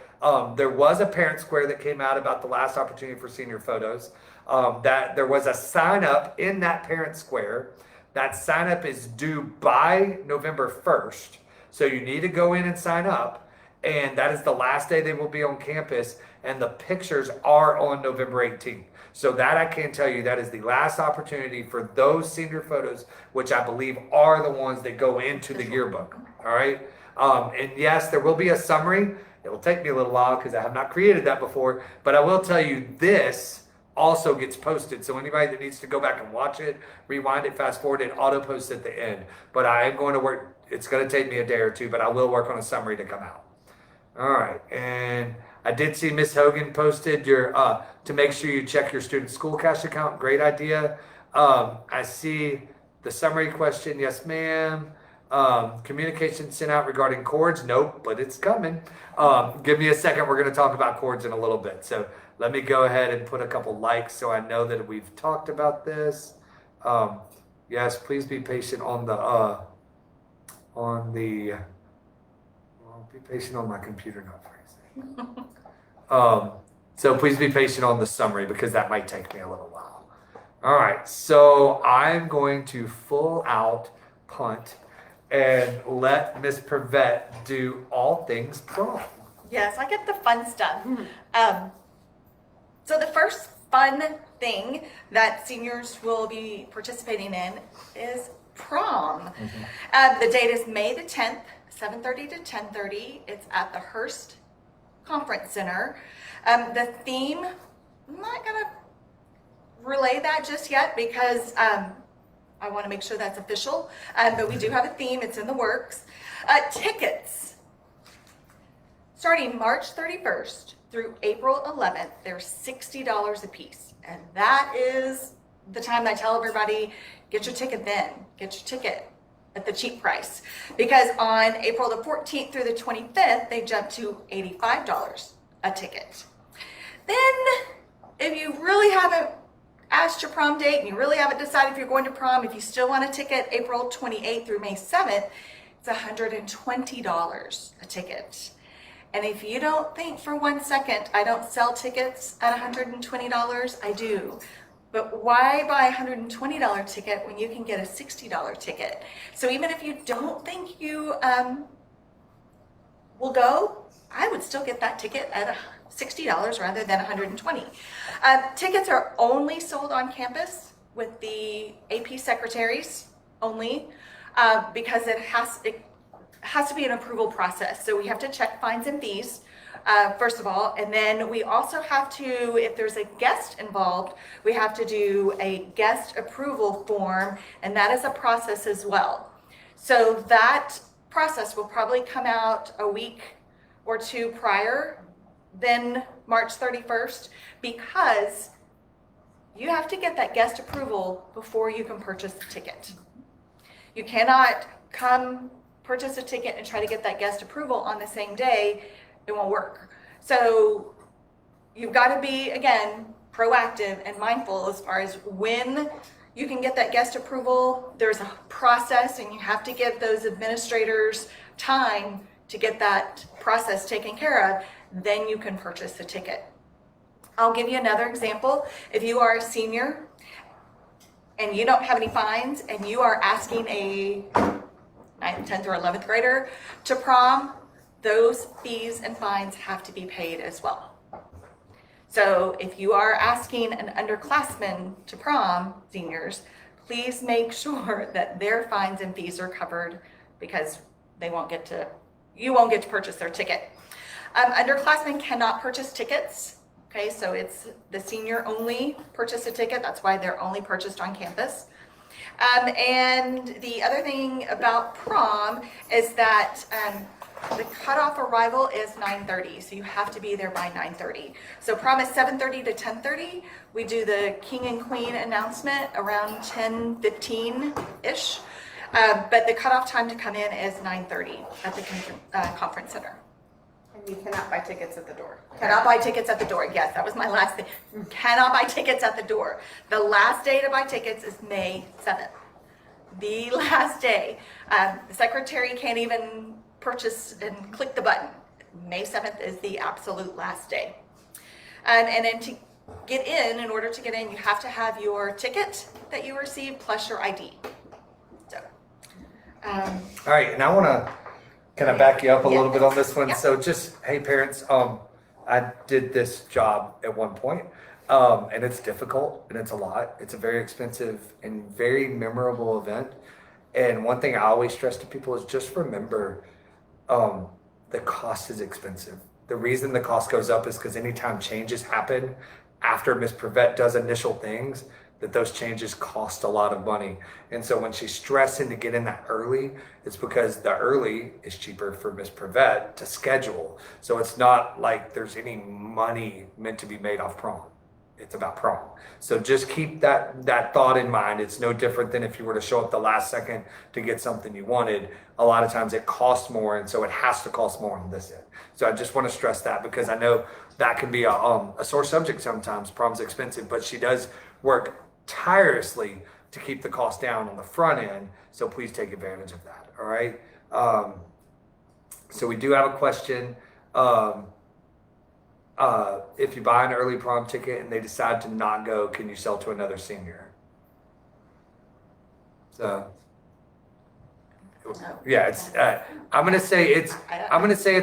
there was a parent square that came out about the last opportunity for senior photos. That there was a sign up in that parent square. That sign up is due by November 1st. So you need to go in and sign up. And that is the last day they will be on campus. And the pictures are on November 18th. So that I can tell you, that is the last opportunity for those senior photos, which I believe are the ones that go into the yearbook. All right. And yes, there will be a summary. It will take me a little while because I have not created that before. But I will tell you this also gets posted. So anybody that needs to go back and watch it, rewind it, fast forward it, auto post at the end. But I am going to work, it's going to take me a day or two, but I will work on a summary to come out. All right. And I did see Miss Hogan posted your, to make sure you check your student school cash account. Great idea. I see the summary question. Yes, ma'am. Communication sent out regarding cords. Nope, but it's coming. Give me a second. We're going to talk about cords in a little bit. So let me go ahead and put a couple likes so I know that we've talked about this. Yes, please be patient on the well, be patient on my computer not freezing. So please be patient on the summary because that might take me a little while. All right, so I'm going to full out punt and let Miss Prevette do all things prom. Yes, I get the fun stuff. So the first fun thing that seniors will be participating in is prom. The date is May the 10th, 7:30 to 10:30. It's at the Hearst Conference Center. The theme, I'm not gonna relay that just yet because I want to make sure that's official. But we do have a theme. It's in the works. Tickets. Starting March 31st through April 11th, they're $60 a piece. And that is the time I tell everybody, get your ticket then. Get your ticket at the cheap price. Because on April the 14th through the 25th, they jump to $85 a ticket. Then, if you really haven't asked your prom date and you really haven't decided if you're going to prom, if you still want a ticket April 28th through May 7th, it's $120 a ticket. And if you don't think for 1 second I don't sell tickets at $120, I do. But why buy a $120 ticket when you can get a $60 ticket? So even if you don't think you will go, I would still get that ticket at $60 rather than $120. Tickets are only sold on campus with the AP secretaries only because it has to be an approval process. So we have to check fines and fees, first of all, and then we also have to, if there's a guest involved, we have to do a guest approval form, and that is a process as well. So that process will probably come out a week or two prior than March 31st because you have to get that guest approval before you can purchase the ticket. You cannot come purchase a ticket and try to get that guest approval on the same day. It won't work. So you've got to be, again, proactive and mindful as far as when you can get that guest approval. There's a process and you have to give those administrators time to get that process taken care of. Then you can purchase the ticket. I'll give you another example. If you are a senior and you don't have any fines and you are asking a 9th, 10th, or 11th grader to prom, those fees and fines have to be paid as well. So if you are asking an underclassman to prom, seniors, please make sure that their fines and fees are covered because you won't get to purchase their ticket. Underclassmen cannot purchase tickets. Okay, so it's the senior only purchase a ticket. That's why they're only purchased on campus. And the other thing about prom is that the cutoff arrival is 9:30, so you have to be there by 9:30. So prom is 7:30 to 10:30. We do the king and queen announcement around 10:15-ish, but the cutoff time to come in is 9:30 at the conference center. And you cannot buy tickets at the door. Cannot buy tickets at the door. Yes, that was my last thing. Cannot buy tickets at the door. The last day to buy tickets is May 7th. The last day. The secretary can't even purchase and click the button. May 7th is the absolute last day. And then to get in order to get in, you have to have your ticket that you received plus your ID. So, All right, and I want to kind of back you up a little bit on this one. Yeah. So just, hey parents, I did this job at one point, and it's difficult and it's a lot. It's a very expensive and very memorable event. And one thing I always stress to people is just remember, the cost is expensive. The reason the cost goes up is because anytime changes happen after Miss Prevette does initial things, that those changes cost a lot of money. And so when she's stressing to get in that early, it's because the early is cheaper for Miss Prevette to schedule. So it's not like there's any money meant to be made off prom. It's about prom. So just keep that thought in mind. It's no different than if you were to show up the last second to get something you wanted. A lot of times it costs more, and so it has to cost more on this end. So I just want to stress that because I know that can be a sore subject sometimes. Prom's expensive, but she does work tirelessly to keep the cost down on the front end. So please take advantage of that. All right. So we do have a question. If you buy an early prom ticket and they decide to not go, can you sell to another senior? So, yeah, it's. I'm gonna say it's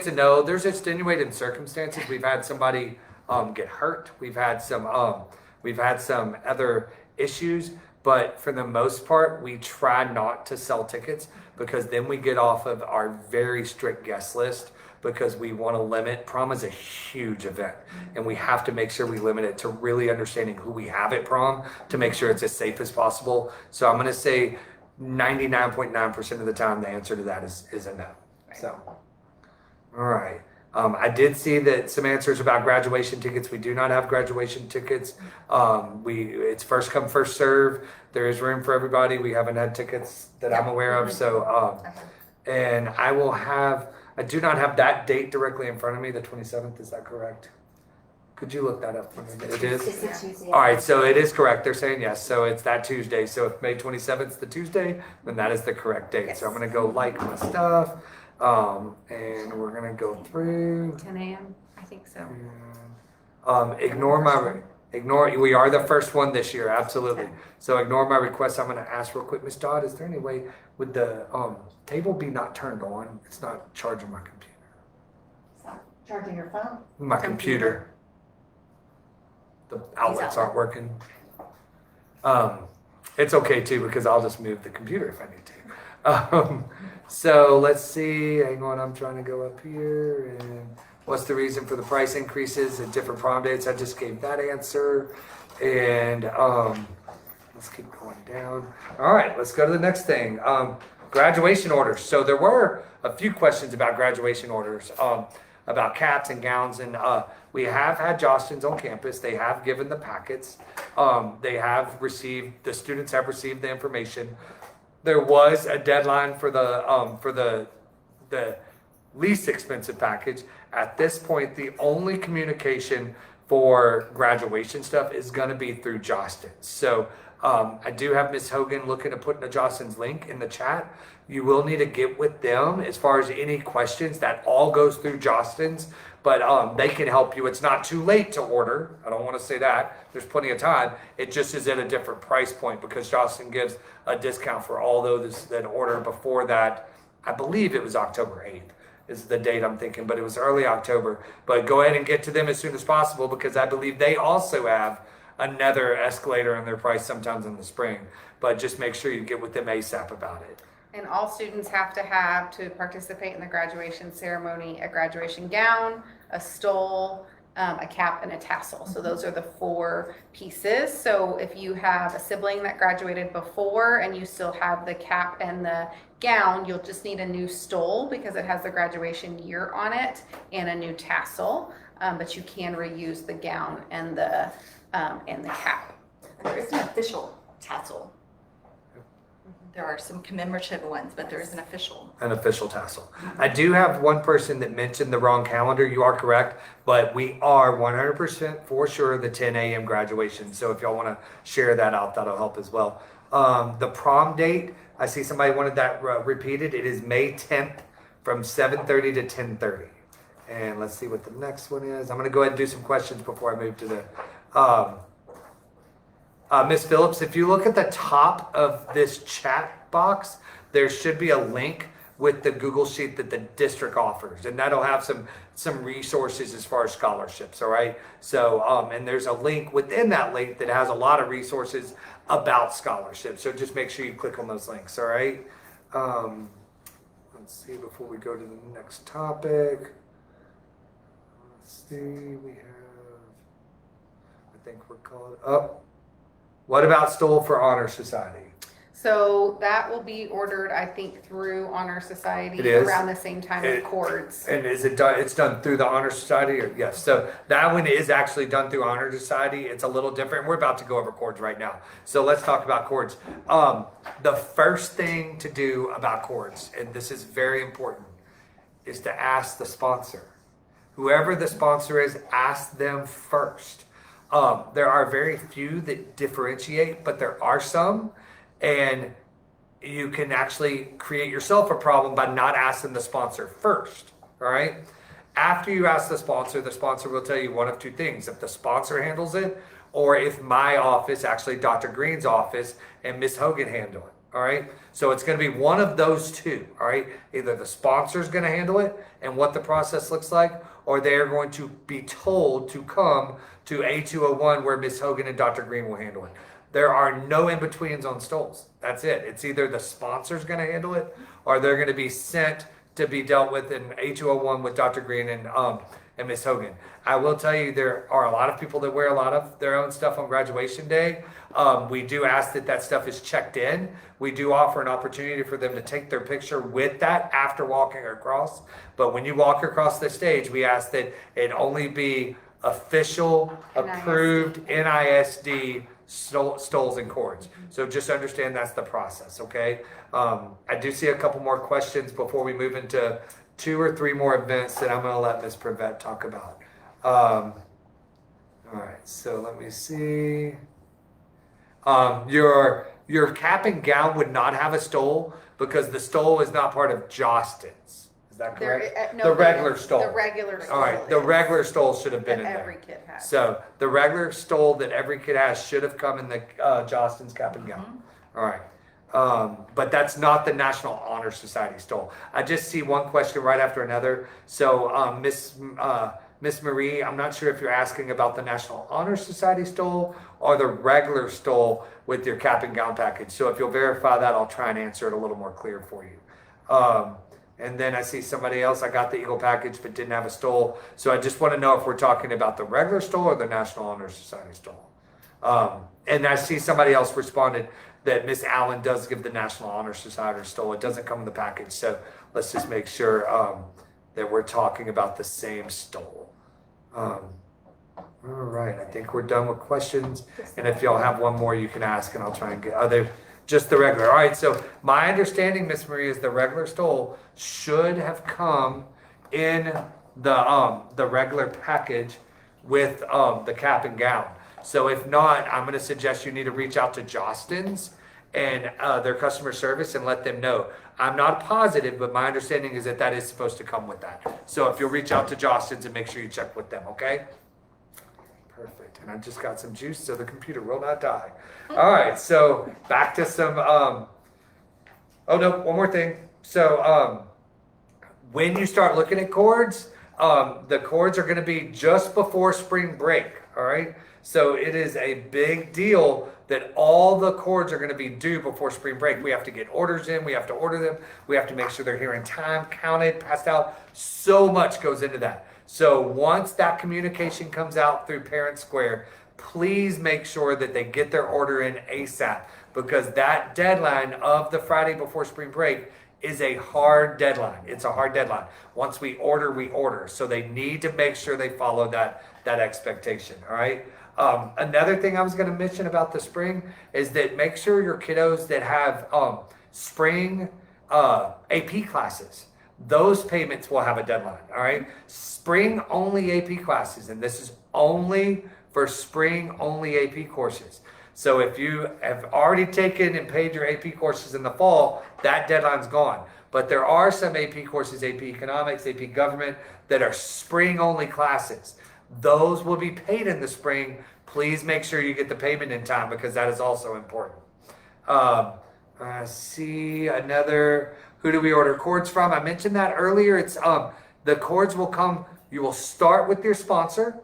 a no. There's extenuating circumstances. We've had somebody get hurt. We've had some other issues, but for the most part, we try not to sell tickets because then we get off of our very strict guest list because we want to limit. Prom is a huge event, and we have to make sure we limit it to really understanding who we have at prom to make sure it's as safe as possible. So I'm going to say 99.9% of the time the answer to that is a no. So, all right. I did see that some answers about graduation tickets. We do not have graduation tickets. It's first come, first serve. There is room for everybody. We haven't had tickets that I'm aware of. So, and I do not have that date directly in front of me, the 27th. Is that correct? Could you look that up for me? It is? It's a Tuesday. All right, so it is correct. They're saying yes. So it's that Tuesday. So if May 27th is the Tuesday, then that is the correct date. Yes. So I'm going to go like my stuff. And we're going to go through. 10 a.m. I think so. We are the first one this year. Absolutely. So ignore my request. I'm going to ask real quick, Miss Dodd, is there any way would the table be not turned on? It's not charging my computer. Stop charging your phone. My computer. The outlets aren't working. It's okay too because I'll just move the computer if I need to. So let's see. Hang on, I'm trying to go up here. And what's the reason for the price increases at different prom dates? I just gave that answer. And let's keep going down. All right, let's go to the next thing. Graduation orders. So there were a few questions about graduation orders, about caps and gowns, and we have had Jostens on campus. They have given the packets. The students have received the information. There was a deadline for the least expensive package. At this point, the only communication for graduation stuff is going to be through Jostens. So I do have Miss Hogan looking to put the Jostens link in the chat. You will need to get with them as far as any questions. That all goes through Jostens, but they can help you. It's not too late to order. I don't want to say that. There's plenty of time. It just is at a different price point because Jostens gives a discount for all those that order before that. I believe it was October 8th is the date I'm thinking, but it was early October. But go ahead and get to them as soon as possible because I believe they also have another escalator in their price sometimes in the spring. But just make sure you get with them ASAP about it. And all students have to participate in the graduation ceremony, a graduation gown, a stole, a cap, and a tassel. So those are the 4 pieces. So if you have a sibling that graduated before and you still have the cap and the gown, you'll just need a new stole because it has the graduation year on it and a new tassel. But you can reuse the gown and the cap. There is an official tassel. There are some commemorative ones, but there is an official. An official tassel. I do have one person that mentioned the wrong calendar. You are correct, but we are 100% for sure the 10 a.m. graduation. So if y'all want to share that out, that'll help as well. The prom date, I see somebody wanted that repeated. It is May 10th from 7:30 to 10:30. And let's see what the next one is. I'm going to go ahead and do some questions before I move to the... Ms. Phillips, if you look at the top of this chat box, there should be a link with the Google Sheet that the district offers, and that'll have some resources as far as scholarships, all right? So, and there's a link within that link that has a lot of resources about scholarships, so just make sure you click on those links, all right? Let's see, before we go to the next topic, let's see, we have, I think we're called up. What about Stole for Honor Society? So that will be ordered, I think, through Honor Society It is? around the same time as Cords. And is it done? It's done through the Honor Society, or yes? So that one is actually done through Honor Society. It's a little different. We're about to go over Cords right now. So let's talk about Cords. The first thing to do about Cords, and this is very important, is to ask the sponsor. Whoever the sponsor is, ask them first. There are very few that differentiate, but there are some. And you can actually create yourself a problem by not asking the sponsor first. All right. After you ask the sponsor will tell you one of two things: if the sponsor handles it, or if my office, actually Dr. Green's office, and Miss Hogan handle it. All right. So it's going to be one of those two. All right. Either the sponsor is going to handle it and what the process looks like, or they're going to be told to come to A201 where Miss Hogan and Dr. Green will handle it. There are no in-betweens on stoles. That's it. It's either the sponsor's going to handle it, or they're going to be sent to be dealt with in A201 with Dr. Green and Miss Hogan. I will tell you, there are a lot of people that wear a lot of their own stuff on graduation day. We do ask that stuff is checked in. We do offer an opportunity for them to take their picture with that after walking across. But when you walk across the stage, we ask that it only be official, approved NISD stoles and cords. So just understand that's the process, okay? I do see a couple more questions before we move into 2 or 3 more events that I'm going to let Ms. Prevette talk about. All right, so let me see. Your cap and gown would not have a stole because the stole is not part of Jostens. Is that correct? No, the regular stole. The regular stole. All right, the regular stole should have been in that there. every kid has. So the regular stole that every kid has should have come in the Jostens cap and gown. All right. But that's not the National Honor Society stole. I just see one question right after another. So Miss Marie, I'm not sure if you're asking about the National Honor Society stole or the regular stole with your cap and gown package. So if you'll verify that, I'll try and answer it a little more clear for you. And then I see somebody else, I got the Eagle package but didn't have a stole. So I just want to know if we're talking about the regular stole or the National Honor Society stole. And I see somebody else responded that Miss Allen does give the National Honor Society stole. It doesn't come in the package. So let's just make sure that we're talking about the same stole. All right, I think we're done with questions. And if y'all have one more, you can ask and I'll try and get, are they just the regular? All right, so my understanding, Miss Marie, is the regular stole should have come in the regular package with the cap and gown. So if not, I'm going to suggest you need to reach out to Jostens and their customer service and let them know. I'm not positive, but my understanding is that is supposed to come with that. So if you'll reach out to Jostens and make sure you check with them, okay? Perfect. And I just got some juice so the computer will not die. All right, so back to some, oh no, one more thing. So when you start looking at cords, the cords are going to be just before spring break, all right? So it is a big deal that all the cords are going to be due before spring break. We have to get orders in. We have to order them. We have to make sure they're here in time, counted, passed out. So much goes into that. So once that communication comes out through Parent Square, please make sure that they get their order in ASAP, because that deadline of the Friday before spring break is a hard deadline. It's a hard deadline. Once we order, we order. So they need to make sure they follow that expectation, all right? Another thing I was going to mention about the spring is that make sure your kiddos that have spring AP classes, those payments will have a deadline, all right? Spring only AP classes, and this is only for spring only AP courses. So if you have already taken and paid your AP courses in the fall, that deadline's gone. But there are some AP courses, AP Economics, AP Government, that are spring only classes. Those will be paid in the spring. Please make sure you get the payment in time, because that is also important. I see another, who do we order cords from? I mentioned that earlier. It's the cords will come, you will start with your sponsor,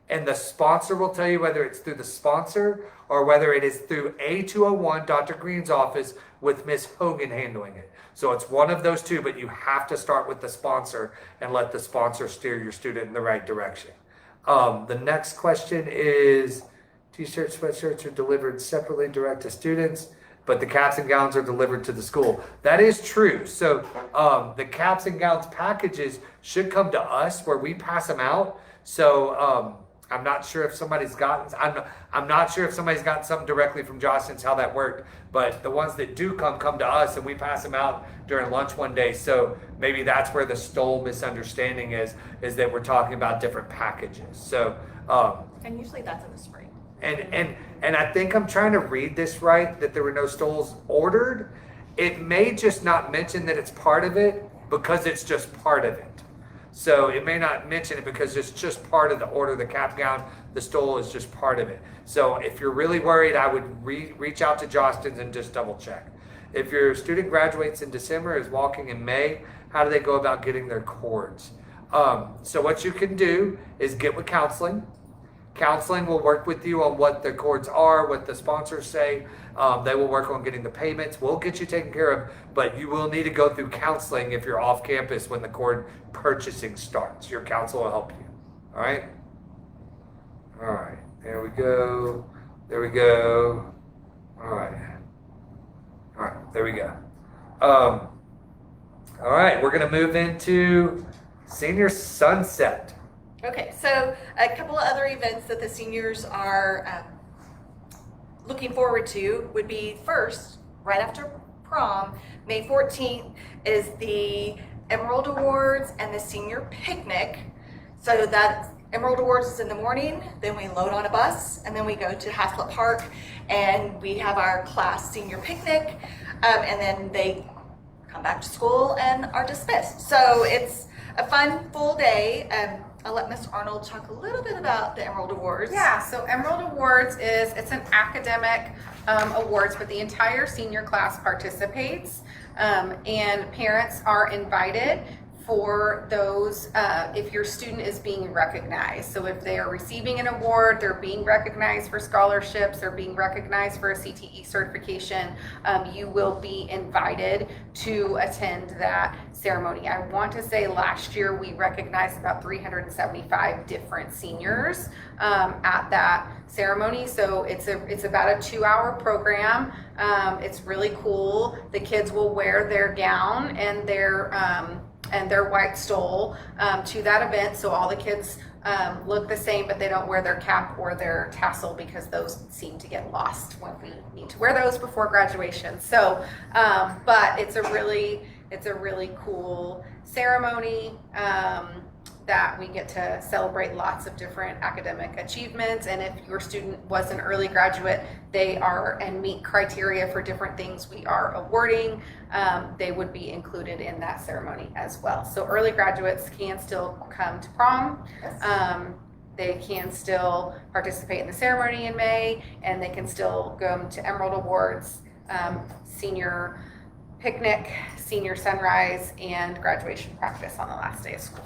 and the sponsor will tell you whether it's through the sponsor or whether it is through A201, Dr. Green's office, with Miss Hogan handling it. So it's one of those two, but you have to start with the sponsor and let the sponsor steer your student in the right direction. The next question is, t-shirts, sweatshirts are delivered separately direct to students, but the caps and gowns are delivered to the school. That is true. So the caps and gowns packages should come to us where we pass them out. So I'm not sure if somebody's gotten, I'm not sure if somebody's gotten something directly from Jostens, how that worked, but the ones that do come to us, and we pass them out during lunch one day. So maybe that's where the stole misunderstanding is that we're talking about different packages. So And usually that's in the spring. And I think I'm trying to read this right, that there were no stoles ordered. It may just not mention that it's part of it because it's just part of it. So it may not mention it because it's just part of the order, the cap gown, the stole is just part of it. So if you're really worried, I would reach out to Jostens and just double check. If your student graduates in December, is walking in May, how do they go about getting their cords? So what you can do is get with counseling. Counseling will work with you on what the cords are, what the sponsors say. They will work on getting the payments. We'll get you taken care of, but you will need to go through counseling if you're off campus when the cord purchasing starts. Your counsel will help you. All right? All right. There we go. There we go. All right. All right. There we go. All right. We're going to move into Senior Sunset. Okay, so a couple of other events that the seniors are looking forward to would be first, right after prom, May 14th is the Emerald Awards and the Senior Picnic. So that Emerald Awards is in the morning, then we load on a bus, and then we go to Haslett Park, and we have our class senior picnic, and then they come back to school and are dismissed. So it's a fun, full day. I'll let Ms. Arnold talk a little bit about the Emerald Awards. Yeah, so Emerald Awards it's an academic awards, but the entire senior class participates, and parents are invited for those if your student is being recognized. So if they are receiving an award, they're being recognized for scholarships, they're being recognized for a CTE certification, you will be invited to attend that ceremony. I want to say last year we recognized about 375 different seniors at that ceremony. So it's about a 2-hour program. It's really cool. The kids will wear their gown and their white stole to that event. So all the kids look the same, but they don't wear their cap or their tassel because those seem to get lost when we need to wear those before graduation. So, but it's a really cool ceremony that we get to celebrate lots of different academic achievements. And if your student was an early graduate, they are and meet criteria for different things we are awarding, they would be included in that ceremony as well. So early graduates can still come to prom. They can still participate in the ceremony in May, and they can still go to Emerald Awards, senior picnic, senior sunrise, and graduation practice on the last day of school.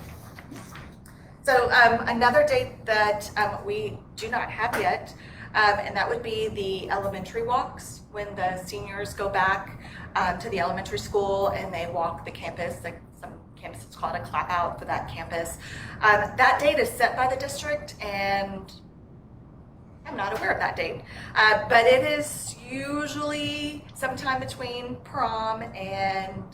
So another date that we do not have yet, and that would be the elementary walks, when the seniors go back to the elementary school and they walk the campus. Like some campuses call it a clap out for that campus. That date is set by the district, and I'm not aware of that date, but it is usually sometime between prom and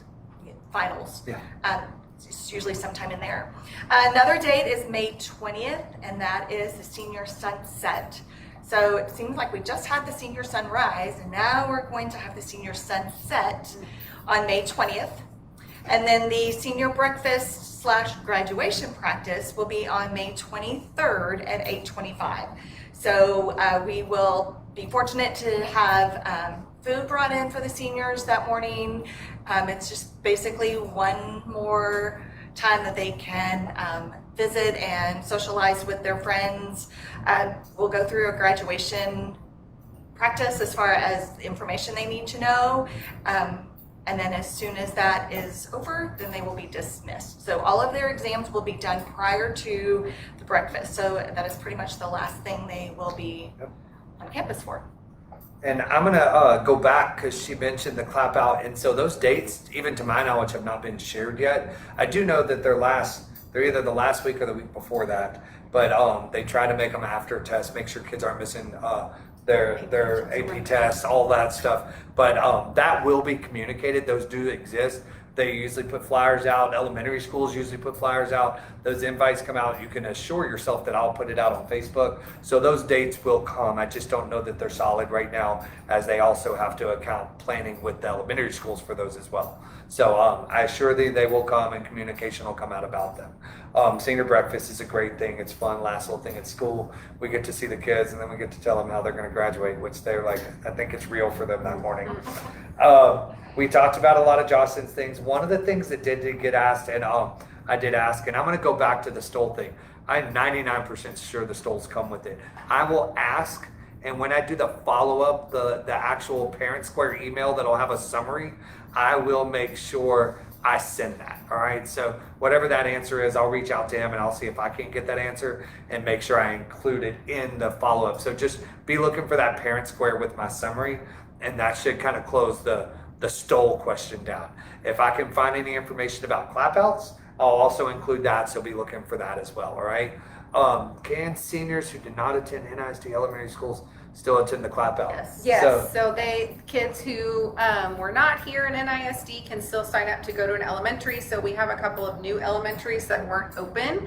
finals. Yeah. It's usually sometime in there. Another date is May 20th, and that is the senior sunset. So it seems like we just had the senior sunrise, and now we're going to have the senior sunset on May 20th. And then the senior breakfast / graduation practice will be on May 23rd at 8:25. So we will be fortunate to have food brought in for the seniors that morning. It's just basically one more time that they can visit and socialize with their friends. We'll go through a graduation practice as far as the information they need to know. And then as soon as that is over, then they will be dismissed. So all of their exams will be done prior to the breakfast. So that is pretty much the last thing they will be on campus for. And I'm going to go back because she mentioned the clap out. And so those dates, even to my knowledge, have not been shared yet. I do know that they're either the last week or the week before that. But they try to make them after tests, make sure kids aren't missing their AP tests, all that stuff. But that will be communicated. Those do exist. They usually put flyers out. Elementary schools usually put flyers out. Those invites come out. You can assure yourself that I'll put it out on Facebook. So those dates will come. I just don't know that they're solid right now, as they also have to account planning with the elementary schools for those as well. So I assure thee they will come, and communication will come out about them. Senior breakfast is a great thing. It's fun. Last little thing at school. We get to see the kids, and then we get to tell them how they're going to graduate, which they're like, I think it's real for them that morning. We talked about a lot of Jocelyn's things. One of the things that did get asked, and I did ask, and I'm going to go back to the stole thing. I'm 99% sure the stoles come with it. I will ask, and when I do the follow-up, the actual Parent Square email that'll have a summary, I will make sure I send that. All right. So whatever that answer is, I'll reach out to him and I'll see if I can get that answer and make sure I include it in the follow-up. So just be looking for that Parent Square with my summary, and that should kind of close the stole question down. If I can find any information about clapouts, I'll also include that. So be looking for that as well. All right. Can seniors who did not attend NISD elementary schools still attend the clapout? Yes, so kids who were not here in NISD can still sign up to go to an elementary. So we have a couple of new elementaries that weren't open.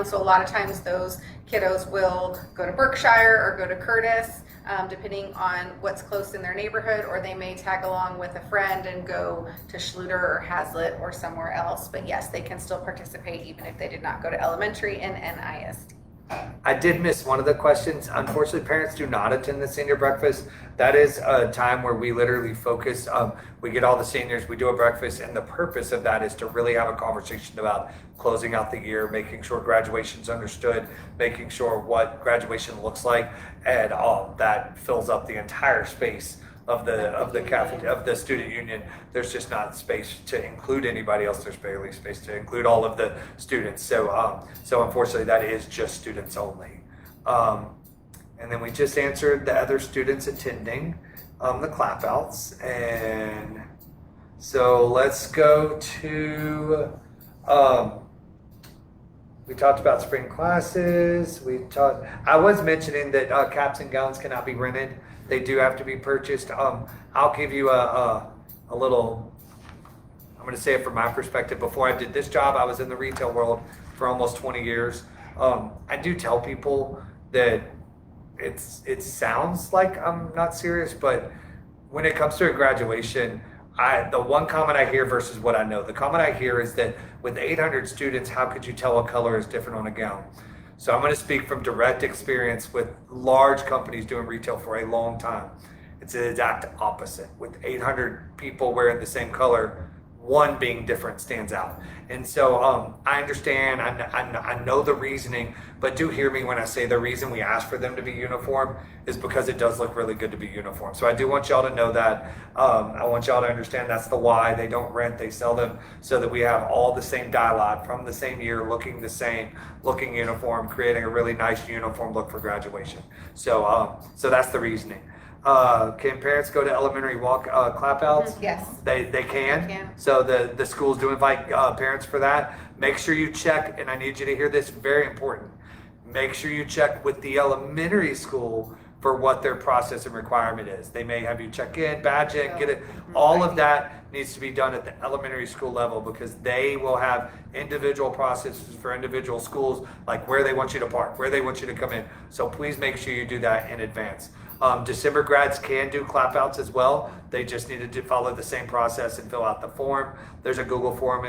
So a lot of times those kiddos will go to Berkshire or go to Curtis, depending on what's close in their neighborhood, or they may tag along with a friend and go to Schluter or Hazlitt or somewhere else. But yes, they can still participate even if they did not go to elementary in NISD. I did miss one of the questions. Unfortunately, parents do not attend the senior breakfast. That is a time where we literally focus. We get all the seniors, we do a breakfast, and the purpose of that is to really have a conversation about closing out the year, making sure graduation's understood, making sure what graduation looks like, and that fills up the entire space of the student union. There's just not space to include anybody else. There's barely space to include all of the students. So unfortunately, that is just students only. And then we just answered the other students attending the clapouts. And so let's go to, we talked about spring classes. I was mentioning that caps and gowns cannot be rented. They do have to be purchased. I'll give you a little, I'm going to say it from my perspective. Before I did this job, I was in the retail world for almost 20 years. I do tell people that it sounds like I'm not serious, but when it comes to a graduation, the one comment I hear versus what I know, the comment I hear is that with 800 students, how could you tell a color is different on a gown? So I'm going to speak from direct experience with large companies doing retail for a long time. It's the exact opposite. With 800 people wearing the same color, one being different stands out. And so I understand, I know the reasoning, but do hear me when I say the reason we ask for them to be uniform is because it does look really good to be uniform. So I do want y'all to know that. I want y'all to understand that's the why. They don't rent, they sell them so that we have all the same dialogue from the same year, looking the same, looking uniform, creating a really nice uniform look for graduation. So that's the reasoning. Can parents go to elementary clapouts? Yes. They can. They can. So the schools do invite parents for that. Make sure you check, and I need you to hear this, very important. Make sure you check with the elementary school for what their process and requirement is. They may have you check in, badge in, get it. All of that needs to be done at the elementary school level because they will have individual processes for individual schools, like where they want you to park, where they want you to come in. So please make sure you do that in advance. December grads can do clapouts as well. They just need to follow the same process and fill out the form. There's a Google form,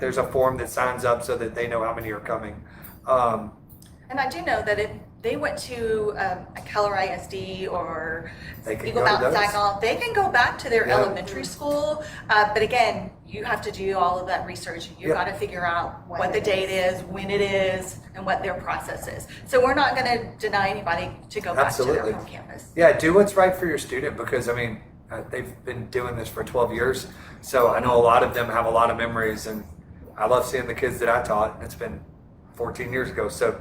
there's a form that signs up so that they know how many are coming. And I do know that if they went to a Keller ISD or They can Eagle go to Mountain those. Saginaw, they can go back to their Yeah. elementary school. But again, you have to do all of that research. You Yep. got to figure out When what the it date is, when it is, and what their process is. So we're not going to deny anybody to go back to Absolutely. their home campus. Yeah, do what's right for your student because, I mean, they've been doing this for 12 years. So I know a lot of them have a lot of memories, and I love seeing the kids that I taught. It's been 14 years ago. So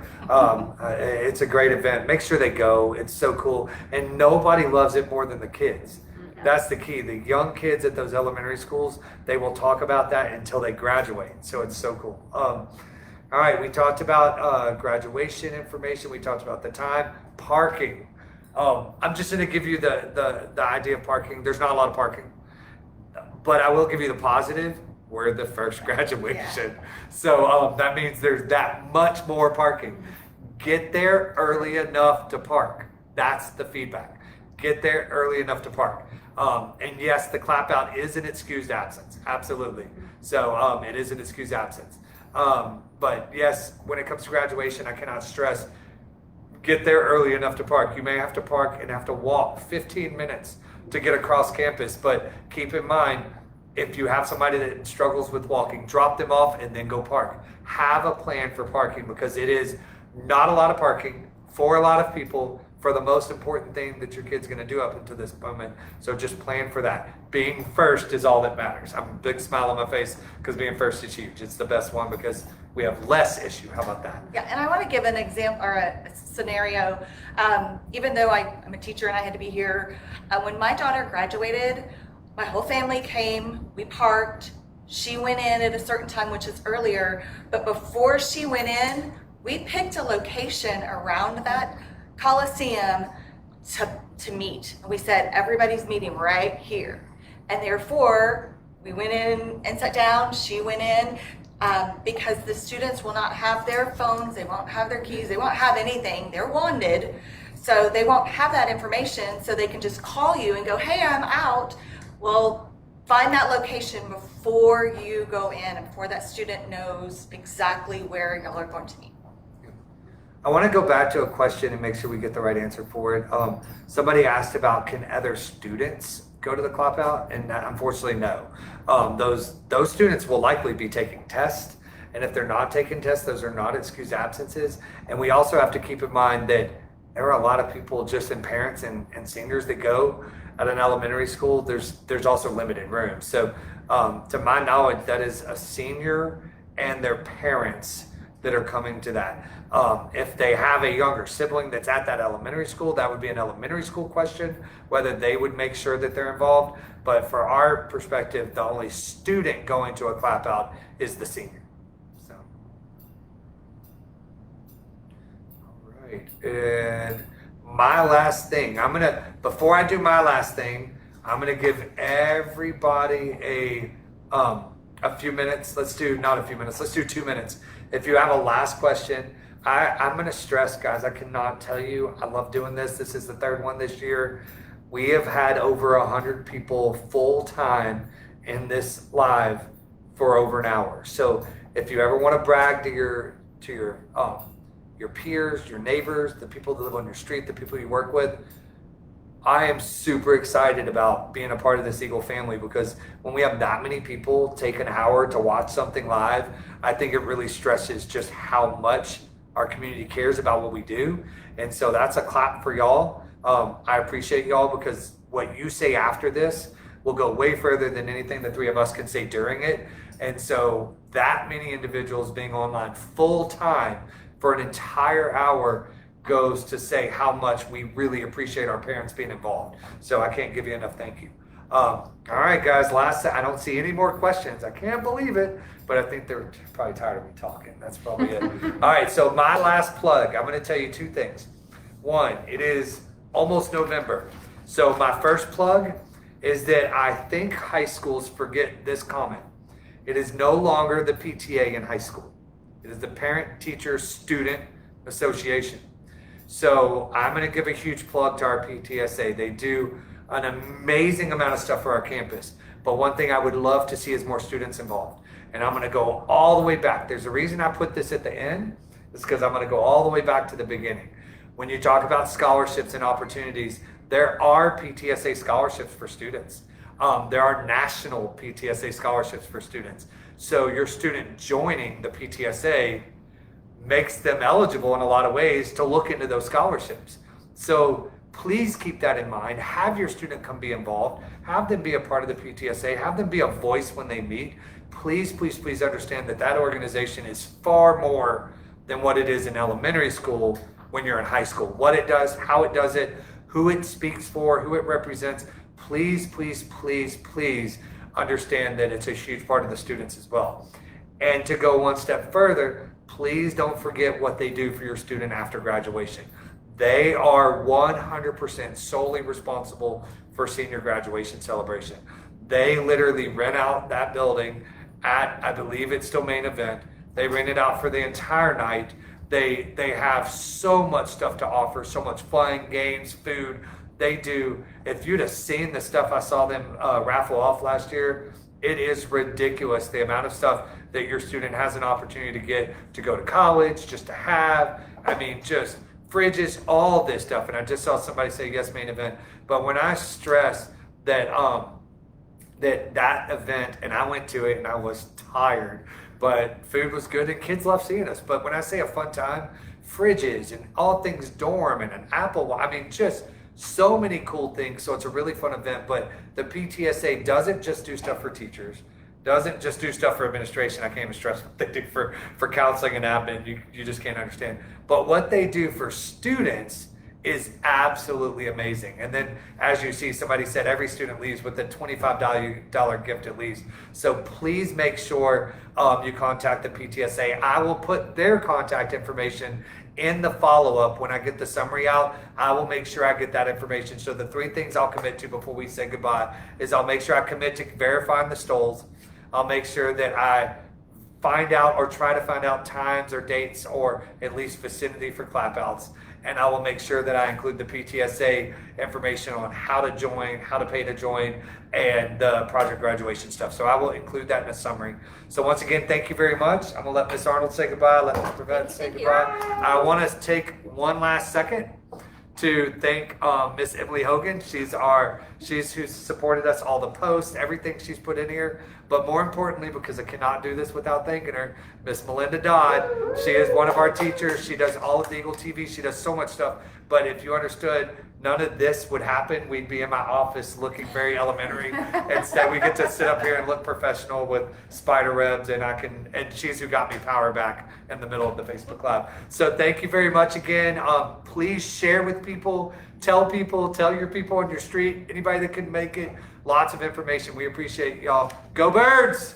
it's a great event. Make sure they go. It's so cool. And nobody loves it more than the kids. That's the key. The young kids at those elementary schools, they will talk about that until they graduate. So it's so cool. All right, we talked about graduation information. We talked about the time. Parking. I'm just going to give you the idea of parking. There's not a lot of parking. But I will give you the positive. we're the first graduation. So that means there's that much more parking. Get there early enough to park. That's the feedback. Get there early enough to park. And yes, the clap out is an excused absence. Absolutely. So it is an excused absence. But yes, when it comes to graduation, I cannot stress, get there early enough to park. You may have to park and have to walk 15 minutes to get across campus, but keep in mind, if you have somebody that struggles with walking, drop them off and then go park. Have a plan for parking, because it is not a lot of parking for a lot of people for the most important thing that your kid's going to do up until this moment. So just plan for that. Being first is all that matters. I'm a big smile on my face because being first is huge. It's the best one because we have less issue. How about that? Yeah, and I want to give an example or a scenario. Even though I'm a teacher and I had to be here, when my daughter graduated, my whole family came, we parked, she went in at a certain time, which is earlier, but before she went in, we picked a location around that Coliseum to meet. We said, everybody's meeting right here. And therefore, we went in and sat down, she went in, because the students will not have their phones, they won't have their keys, they won't have anything, they're wanded, so they won't have that information, so they can just call you and go, hey, I'm out. Well, find that location before you go in and before that student knows exactly where y'all are going to meet. I want to go back to a question and make sure we get the right answer for it. Somebody asked about, can other students go to the clap out? And unfortunately, no. Those students will likely be taking tests. And if they're not taking tests, those are not excused absences. And we also have to keep in mind that there are a lot of people, just in parents and seniors, that go at an elementary school. There's also limited room. So to my knowledge, that is a senior and their parents that are coming to that. If they have a younger sibling that's at that elementary school, that would be an elementary school question, whether they would make sure that they're involved. But for our perspective, the only student going to a clap out is the senior. So, all right. And my last thing, before I do my last thing, I'm gonna give everybody a few minutes. Let's do 2 minutes. If you have a last question, I'm going to stress, guys, I cannot tell you, I love doing this. This is the third one this year. We have had over 100 people full time in this live for over an hour. So if you ever want to brag to your peers, your neighbors, the people that live on your street, the people you work with, I am super excited about being a part of this Eagle family, because when we have that many people take an hour to watch something live, I think it really stresses just how much our community cares about what we do. And so that's a clap for y'all. I appreciate y'all, because what you say after this will go way further than anything the three of us can say during it. And so that many individuals being online full time for an entire hour goes to say how much we really appreciate our parents being involved. So I can't give you enough thank you. All right, guys, I don't see any more questions. I can't believe it, but I think they're probably tired of me talking. That's probably it. All right, so my last plug, I'm going to tell you two things. One, it is almost November. So my first plug is that I think high schools forget this comment. It is no longer the PTA in high school. It is the Parent Teacher Student Association. So I'm going to give a huge plug to our PTSA. They do an amazing amount of stuff for our campus. But one thing I would love to see is more students involved. And I'm going to go all the way back. There's a reason I put this at the end. It's because I'm going to go all the way back to the beginning. When you talk about scholarships and opportunities, there are PTSA scholarships for students. There are national PTSA scholarships for students. So your student joining the PTSA makes them eligible in a lot of ways to look into those scholarships. So please keep that in mind. Have your student come be involved. Have them be a part of the PTSA. Have them be a voice when they meet. Please, please, please understand that that organization is far more than what it is in elementary school when you're in high school. What it does, how it does it, who it speaks for, who it represents. Please, please, please, please understand that it's a huge part of the students as well. And to go one step further, please don't forget what they do for your student after graduation. They are 100% solely responsible for senior graduation celebration. They literally rent out that building at, I believe it's still Main Event. They rent it out for the entire night. They have so much stuff to offer, so much fun, games, food. They do. If you'd have seen the stuff I saw them raffle off last year, it is ridiculous the amount of stuff that your student has an opportunity to get to go to college, just to have. I mean, just fridges, all this stuff. And I just saw somebody say yes, Main Event. But when I stress that that event, and I went to it and I was tired, but food was good and kids love seeing us. But when I say a fun time, fridges and all things dorm and an Apple, I mean, just so many cool things. So it's a really fun event. But the PTSA doesn't just do stuff for teachers, doesn't just do stuff for administration. I can't even stress what they do for counseling and admin. You just can't understand. But what they do for students is absolutely amazing. And then, as you see, somebody said every student leaves with a $25 gift at least. So please make sure you contact the PTSA. I will put their contact information in the follow-up when I get the summary out. I will make sure I get that information. So the 3 things I'll commit to before we say goodbye is I'll make sure I commit to verifying the Stoles. I'll make sure that I find out or try to find out times or dates or at least vicinity for clap outs. And I will make sure that I include the PTSA information on how to join, how to pay to join, and the project graduation stuff. So I will include that in a summary. So once again, thank you very much. I'm gonna let Ms. Arnold say goodbye, let Ms. Prevett say goodbye. I want to take one last second to thank Miss Emily Hogan. She's who's supported us, all the posts, everything she's put in here. But more importantly, because I cannot do this without thanking her, Miss Melinda Dodd. She is one of our teachers. She does all of the Eagle TV. She does so much stuff. But if you understood, none of this would happen. We'd be in my office looking very elementary. Instead, we get to sit up here and look professional with spider webs, and she's who got me power back in the middle of the Facebook Live. So thank you very much again. Please share with people, tell your people on your street, anybody that can make it. Lots of information. We appreciate y'all. Go Birds!